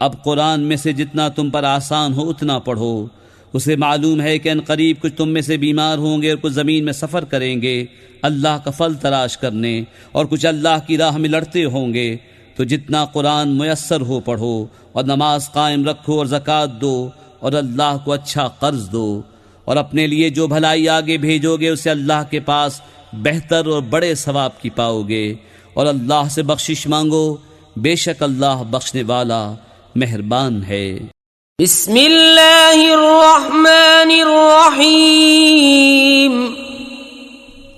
अब कुरान में से जितना तुम पर आसान हो उतना पढ़ो। उसे मालूम है कि अनकरीब कुछ तुम में से बीमार होंगे और कुछ ज़मीन में सफ़र करेंगे अल्लाह का फल तलाश करने, और कुछ अल्लाह की राह में लड़ते होंगे। तो जितना कुरान मुयस्सर हो पढ़ो, और नमाज कायम रखो, और ज़कात दो, और अल्लाह को अच्छा कर्ज दो, और अपने लिए जो भलाई आगे भेजोगे उसे अल्लाह के पास बेहतर और बड़े सवाब की पाओगे। और अल्लाह से बख्शिश मांगो, बेशक अल्लाह बख्शने वाला मेहरबान है। बिस्मिल्लाहिर्रहमानिर्रहीम।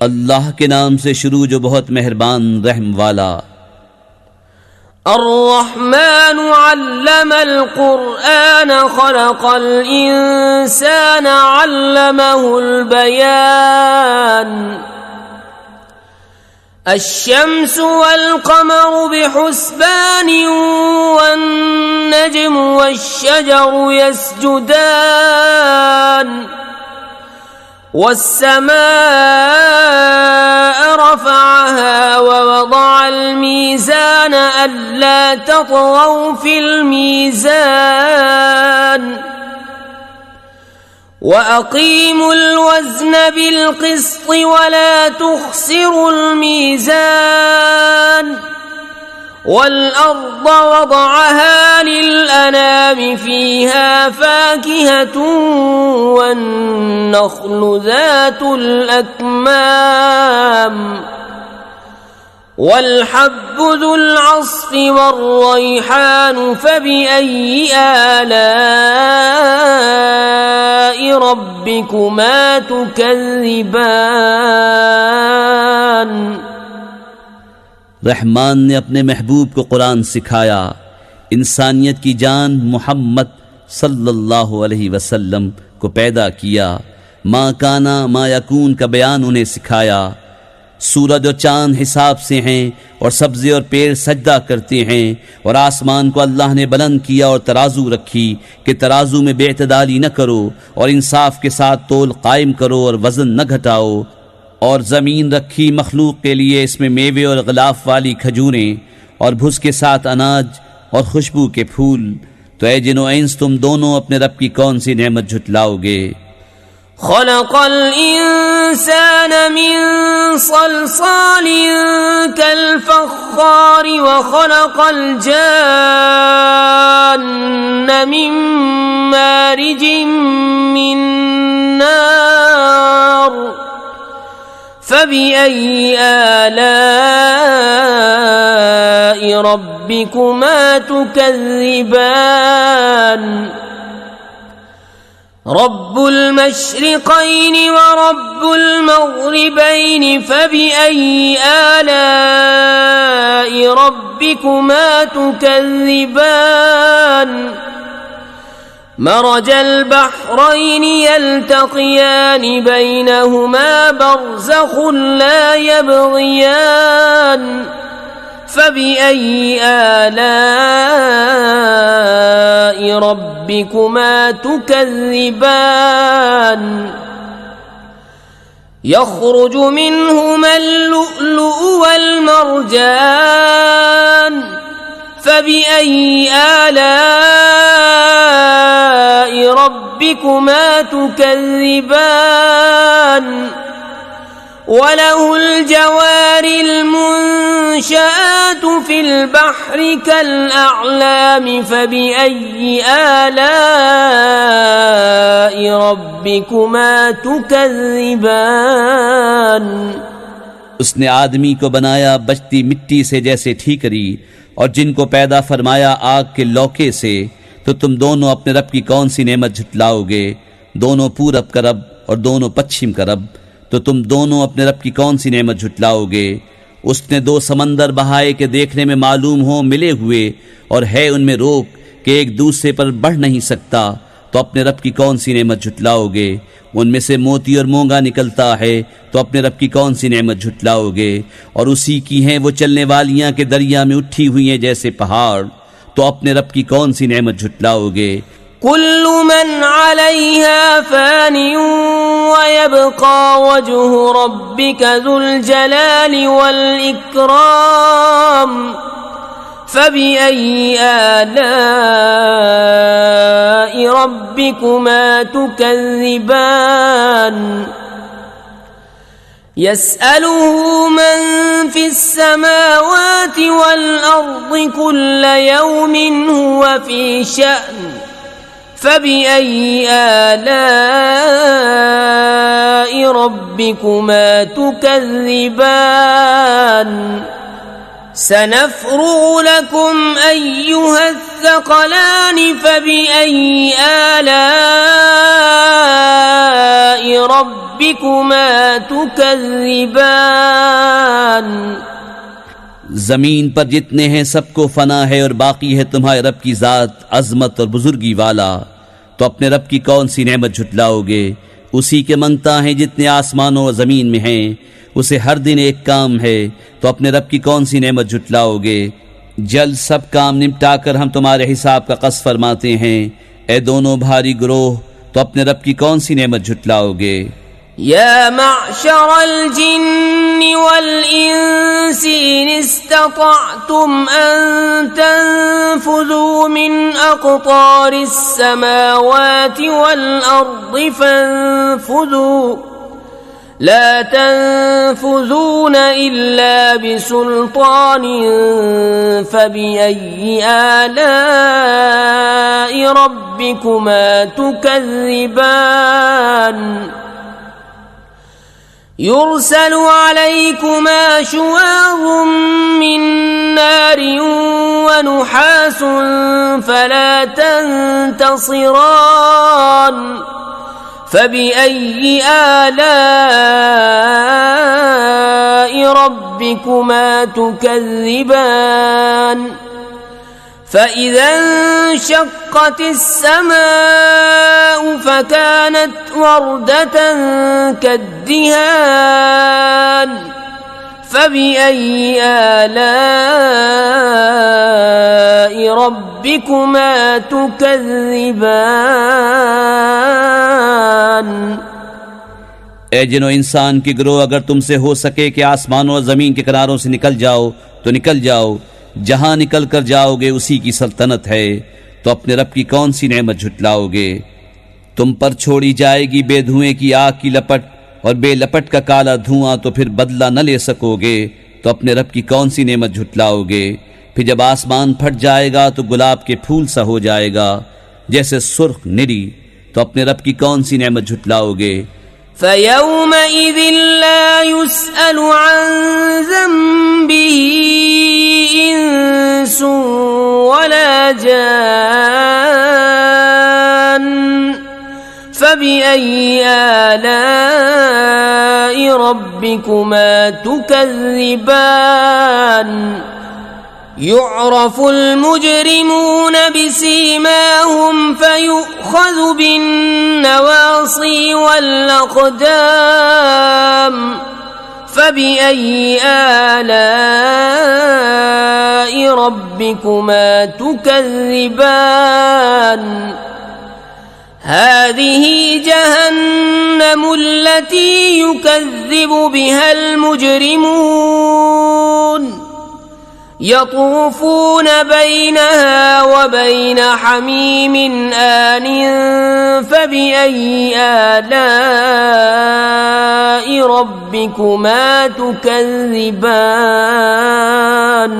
अल्लाह के नाम से शुरू जो बहुत मेहरबान रहम वाला। अर्रहमान अल्लमल कुरआन खलक़ल इंसान अल्लमहुल बयान। अश्शम्स वल क़मरु बिहुस्बान वन्नज्मु वश्शजरु यस्जुदान। वस्समाअ रफ़अहा ववضع الميزان ألا تطغوا في الميزان وأقيموا الوزن بالقسط ولا تخسروا الميزان والأرض وضعها للأنام فيها فاكهة والنخل ذات الأكمام والحب ذو العصف والريحان فبأي آلاء ربكما تكذبان। रहमान ने अपने महबूब को कुरान सिखाया, इंसानियत की जान मोहम्मद सल्लल्लाहु अलैहि वसल्लम को पैदा किया। मा काना मा यकून का बयान उन्हें सिखाया। सूरज और चांद हिसाब से हैं और सब्ज़े और पेड़ सजदा करते हैं, और आसमान को अल्लाह ने बुलंद किया और तराजू रखी कि तराजू में बेअतदाली न करो, और इंसाफ के साथ तोल कायम करो और वज़न न घटाओ। और ज़मीन रखी मखलूक के लिए, इसमें मेवे और ग़िलाफ़ वाली खजूरें और भुस के साथ अनाज और खुशबू के फूल। तो ऐ जिनो इंस तुम दोनों अपने रब की कौन सी नेमत झुटलाओगे। खलक़ल इंसान मिन सलसालिन कल-फ़ख़्ख़ार व खलक़ल जान्न मिन मारिजिन मिन नार फबिअय्यि आलाइ रब्बिकुमा तुकज़्ज़िबान। रब्बुल मशरिक़ैनि व रब्बुल मग़रिबैनि फबिअय्यि आलाइ रब्बिकुमा तुकज़्ज़िबान। मरजल बहरैनि यल्तक़ियानि बैनहुमा बरज़ख़ुन ला यबग़ियान फबिअय्यि आलाइ रब्बिकुमा तुकज़्ज़िबान। यख़रुजु मिन्हुमा अल-लुअ्लुअु वल-मरजान फबिअय्यि आलाइ रब्बिकुमा तुकज़्ज़िबान। वलहुल जवारिल मुंशआतु फिल बहरि कल-अअलामि फबिअय्यि आलाइ रब्बिकुमा तुकज़्ज़िबान। उसने आदमी को बनाया बचती मिट्टी से जैसे ठीकरी, और जिनको पैदा फरमाया आग के लौके से। तो तुम दोनों अपने रब की कौन सी नेमत झुटलाओगे। दोनों पूरब का रब और दोनों पश्चिम का रब, तो तुम दोनों अपने रब की कौन सी नेमत झुटलाओगे। उसने दो समंदर बहाए के देखने में मालूम हो मिले हुए, और है उनमें रोक कि एक दूसरे पर बढ़ नहीं सकता। तो अपने रब की कौन सी नेमत झुटलाओगे। उनमें से मोती और मोंगा निकलता है, तो अपने रब की कौन सी नेमत झुटलाओगे। और उसी की हैं वो चलने वालियां के दरिया में उठी हुई हैं जैसे पहाड़, तो अपने रब की कौन सी नेमत झुटलाओगे। कुल्लु मन अलैहा फानी वयब्का वजहु रब्बिका ज़ुल जलाली वल इकराम फबिअय्यि आलाइ रब्बिकुमा तुकज़्ज़िबान यसअलुहु मन फिस्समावाति वल अर्दि कुल्ल यौमिन हुवा फी शअन फबिअय्यि आलाइ रब्बिकुमा तुकज़्ज़िबान सनफ़्रुगु लकुम अय्युहस्सक़लान फबिअय्यि आलाइ रब्बिकुमा तुकज़्ज़िबान। जमीन पर जितने हैं सबको फना है और बाकी है तुम्हारे रब की जात अजमत और बुजुर्गी वाला, तो अपने रब की कौन सी नेमत झुटलाओगे। उसी के मंगता है जितने आसमानों और जमीन में हैं, उसे हर दिन एक काम है, तो अपने रब की कौन सी नेमत झुटलाओगे। जल्द सब काम निपटाकर हम तुम्हारे हिसाब का कस फरमाते हैं। ए दोनों भारी ग्रोह, तो अपने रब की कौन सी नेमत झुटलाओगे। या मअशरल जिन्नि वल इंसी इन इस्ततअतुम अन तंफुज़ू मिन अक़तारिस समावाति वल अर्दि फंफुज़ू ला तंफुज़ून इल्ला बिसुल्तान फबिअय्यि आलाइ रब्बिकुमा तुकज़्ज़िबान युरसलु अलैकुमा शुवाज़ मिन नार व नुहासुन फला तंतसिरान फबिअय्यि आलाइ रब्बिकुमा तुकज़्ज़िबान فإذا انشقت السماء فكانت وردة كالدهان فبأي آلاء ربكما تكذبان। ए जिनो इंसान के ग्रोह, अगर तुमसे हो सके कि आसमानों और जमीन के किनारों से निकल जाओ तो निकल जाओ। जहां निकल कर जाओगे उसी की सल्तनत है, तो अपने रब की कौन सी नेमत झुटलाओगे। तुम पर छोड़ी जाएगी बेधुएं की आग की लपट और बेलपट का काला धुआं, तो फिर बदला न ले सकोगे, तो अपने रब की कौन सी नेमत झुटलाओगे। फिर जब आसमान फट जाएगा तो गुलाब के फूल सा हो जाएगा जैसे सुर्ख निरी, तो अपने रब की कौन सी नेमत झुटलाओगे। फयौमइज़िन ला युस्अलु अन ज़ंबिही इंसुन वला जान फबिअय्यि आलाइ रब्बिकुमा तुकज़्ज़िबान। युअरफुल मुजरिमून बिसीमाहुम फयुअख़ज़ु बिन्नवासी वल अक़दाम फबिअय्यि आलाइ रब्बिकुमा तुकज़्ज़िबान। हाज़िही जहन्नम अल्लती युकज़्ज़िबु बिहल मुजरिमून यतूफ़ून बैनहा व बैन हमीमिन आन फबिअय्यि आलाइ रब्बिकुमा तुकज़्ज़िबान।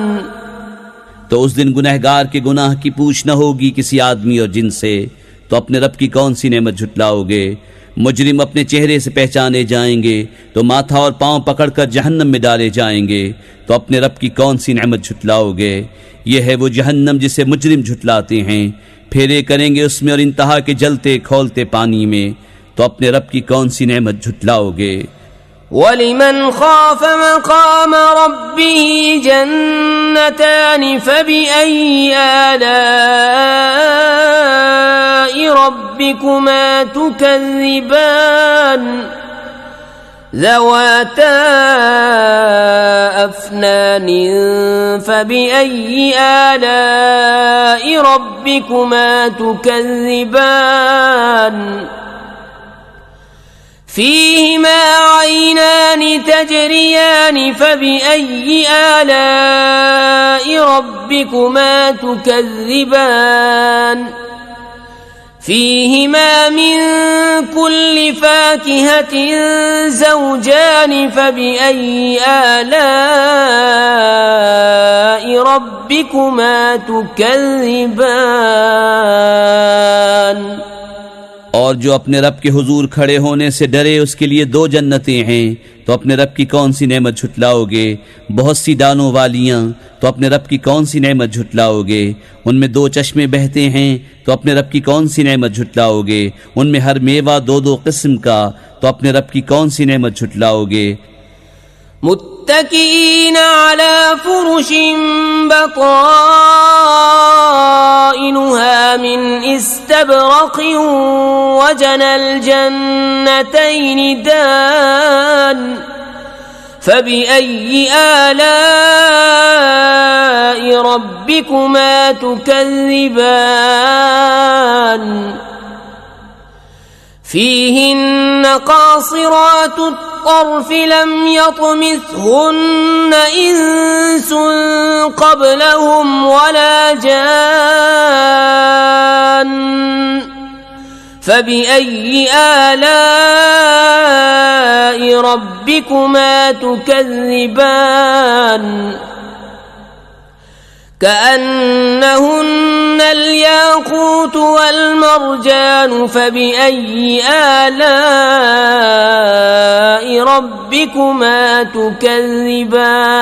तो उस दिन गुनहगार के गुनाह की पूछ न होगी किसी आदमी और जिन से, तो अपने रब की कौन सी नेमत झुटलाओगे। मुजरिम अपने चेहरे से पहचाने जाएंगे तो माथा और पांव पकड़कर जहन्नम में डाले जाएंगे, तो अपने रब की कौन सी नेमत झुटलाओगे। यह है वो जहन्नम जिसे मुजरिम झुटलाते हैं। फेरे करेंगे उसमें और इंतहा के जलते खौलते पानी में, तो अपने रब की कौन सी नेमत झुटलाओगे। वलिमन खाफ मकाम रब्बिही जन्नतान फबिअय्यि आलाइ रब्बिकुमा तुकज़्ज़िबान ज़वाता أفنان فبأي آلاء ربكما تكذبان فيهما عينان تجريان فبأي آلاء ربكما تكذبان فيهما من كل فاكهة زوجان فبأي آلاء ربكما تكذبان और जो अपने रब के हुजूर खड़े होने से डरे उसके लिए 2 जन्नतें हैं, तो अपने रब की कौन सी नेमत झुटलाओगे। बहुत सी दानों वालियां, तो अपने रब की कौन सी नेमत झुटलाओगे। उनमें 2 चश्मे बहते हैं, तो अपने रब की कौन सी नेमत झुटलाओगे। उनमें हर मेवा 2-2 किस्म का, तो अपने रब की कौन सी नेमत झुटलाओगे। मुत्तकीन अला फुरुशिन बताइनुहा मिन इस्तबरक़िन वजनल जन्नतैन दान फबिअय्यि आलाइ रब्बिकुमा तुकज़्ज़िबान فيهن قاصرات الطرف لم يطمثهن إنس قبلهم ولا جان فبأي آلاء ربكما تكذبان كأنهن الياقوت والمرجان فبأي آلاء ربكما تكذبان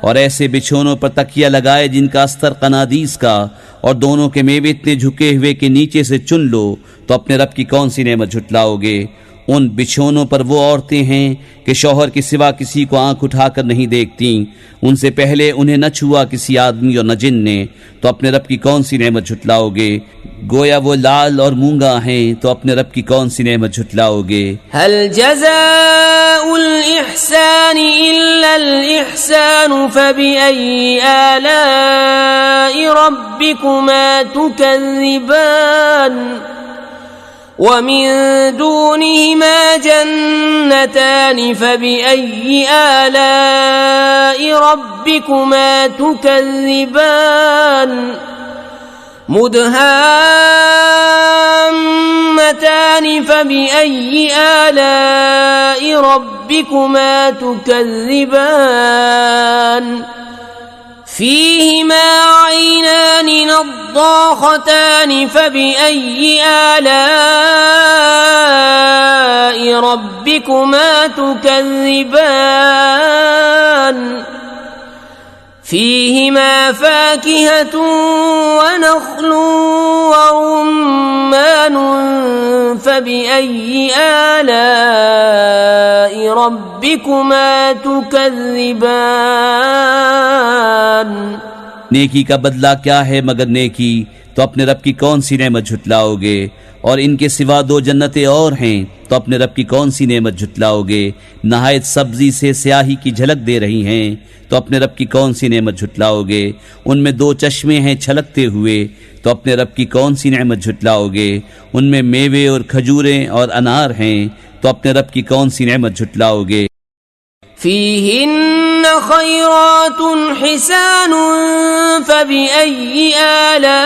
और ऐसे बिछोनों पर तकिया लगाए जिनका अस्तर कनादीस का, और दोनों के मेवे इतने झुके हुए कि नीचे से चुन लो, तो अपने रब की कौन सी नेमत झुटलाओगे। उन बिछोनों पर वो औरतें हैं कि शौहर के सिवा किसी को आंख उठाकर नहीं देखती। उनसे पहले उन्हें न छुआ किसी आदमी और न जिन ने, तो अपने रब की कौन सी नेमत झुटलाओगे। गोया वो लाल और मूंगा हैं, तो अपने रब की कौन सी नेमत झुटलाओगे। हल जज़ाउल इहसानी इल्लल इहसानु फबिअय्यि आलाइ रब्बिकुमा तुकज़्ज़िबान ومن دونهما جنتان فبأي آلاء ربكما تكذبان مدهامتان فبأي آلاء ربكما تكذبان فيهما عينان نضاختان فبأي آلاء ربكما تكذبان فيهما فاكهة ونخل ورمان فبأي آلاء ربكما تكذبان नेकी का बदला क्या है मगर नेकी, तो अपने रब की कौन सी नेमत झुटलाओगे। और इनके सिवा 2 जन्नतें और हैं, तो अपने रब की कौन सी नेमत झुटलाओगे। नहायत सब्जी से स्याही की झलक दे रही हैं, तो अपने रब की कौन सी नेमत झुटलाओगे। उनमें 2 चश्मे हैं छलकते हुए, तो अपने रब की कौन सी नेमत झुटलाओगे। उनमें मेवे और खजूरें और अनार हैं, तो अपने रब की कौन सी नेमत झुटलाओगे। فيهن خيرات حسان فبأي آلاء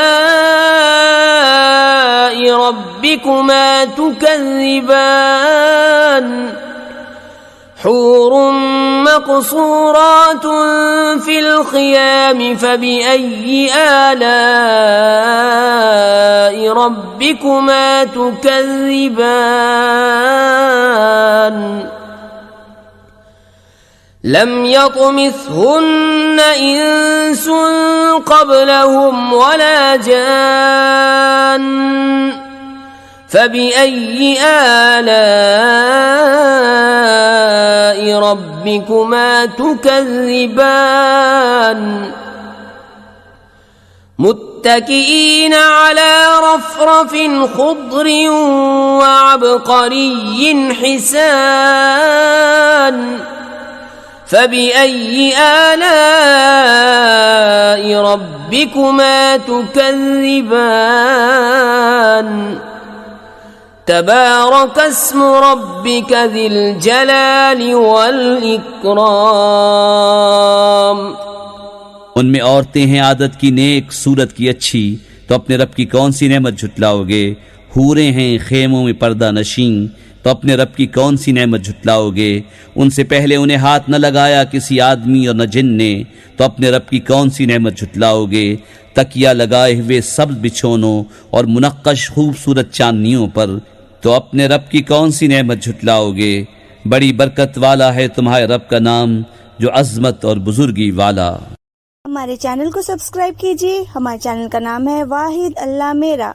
ربكما تكذبان حور مقصورات في الخيام فبأي آلاء ربكما تكذبان لم يطمثهن إنس قبلهم ولا جان فبأي آلاء ربكما تكذبان متكئين على رفرف خضر وعبقري حسان फबिअय्यि आलाइ रब्बिकुमा तुकज़्ज़िबान तबारक अस्मु रब्बिका ज़िल जलालि वल इकराम। उनमें औरतें हैं आदत की नेक, सूरत की अच्छी, तो अपने रब की कौन सी नेमत झुटलाओगे। हूरें हैं खेमों में पर्दा नशीं, तो अपने रब की कौन सी नेमत झुटलाओगे। उनसे पहले उन्हें हाथ न लगाया किसी आदमी और न जिन ने, तो अपने रब की कौन सी नेमत झुटलाओगे। तकिया लगाए हुए सब्ज बिछोनों और मुनक्कश खूबसूरत चांदनियों पर, तो अपने रब की कौन सी नेमत झुटलाओगे। बड़ी बरकत वाला है तुम्हारे रब का नाम, जो अज़मत और बुजुर्गी वाला। हमारे चैनल को सब्सक्राइब कीजिए। हमारे चैनल का नाम है वाहिद अल्लाह मेरा।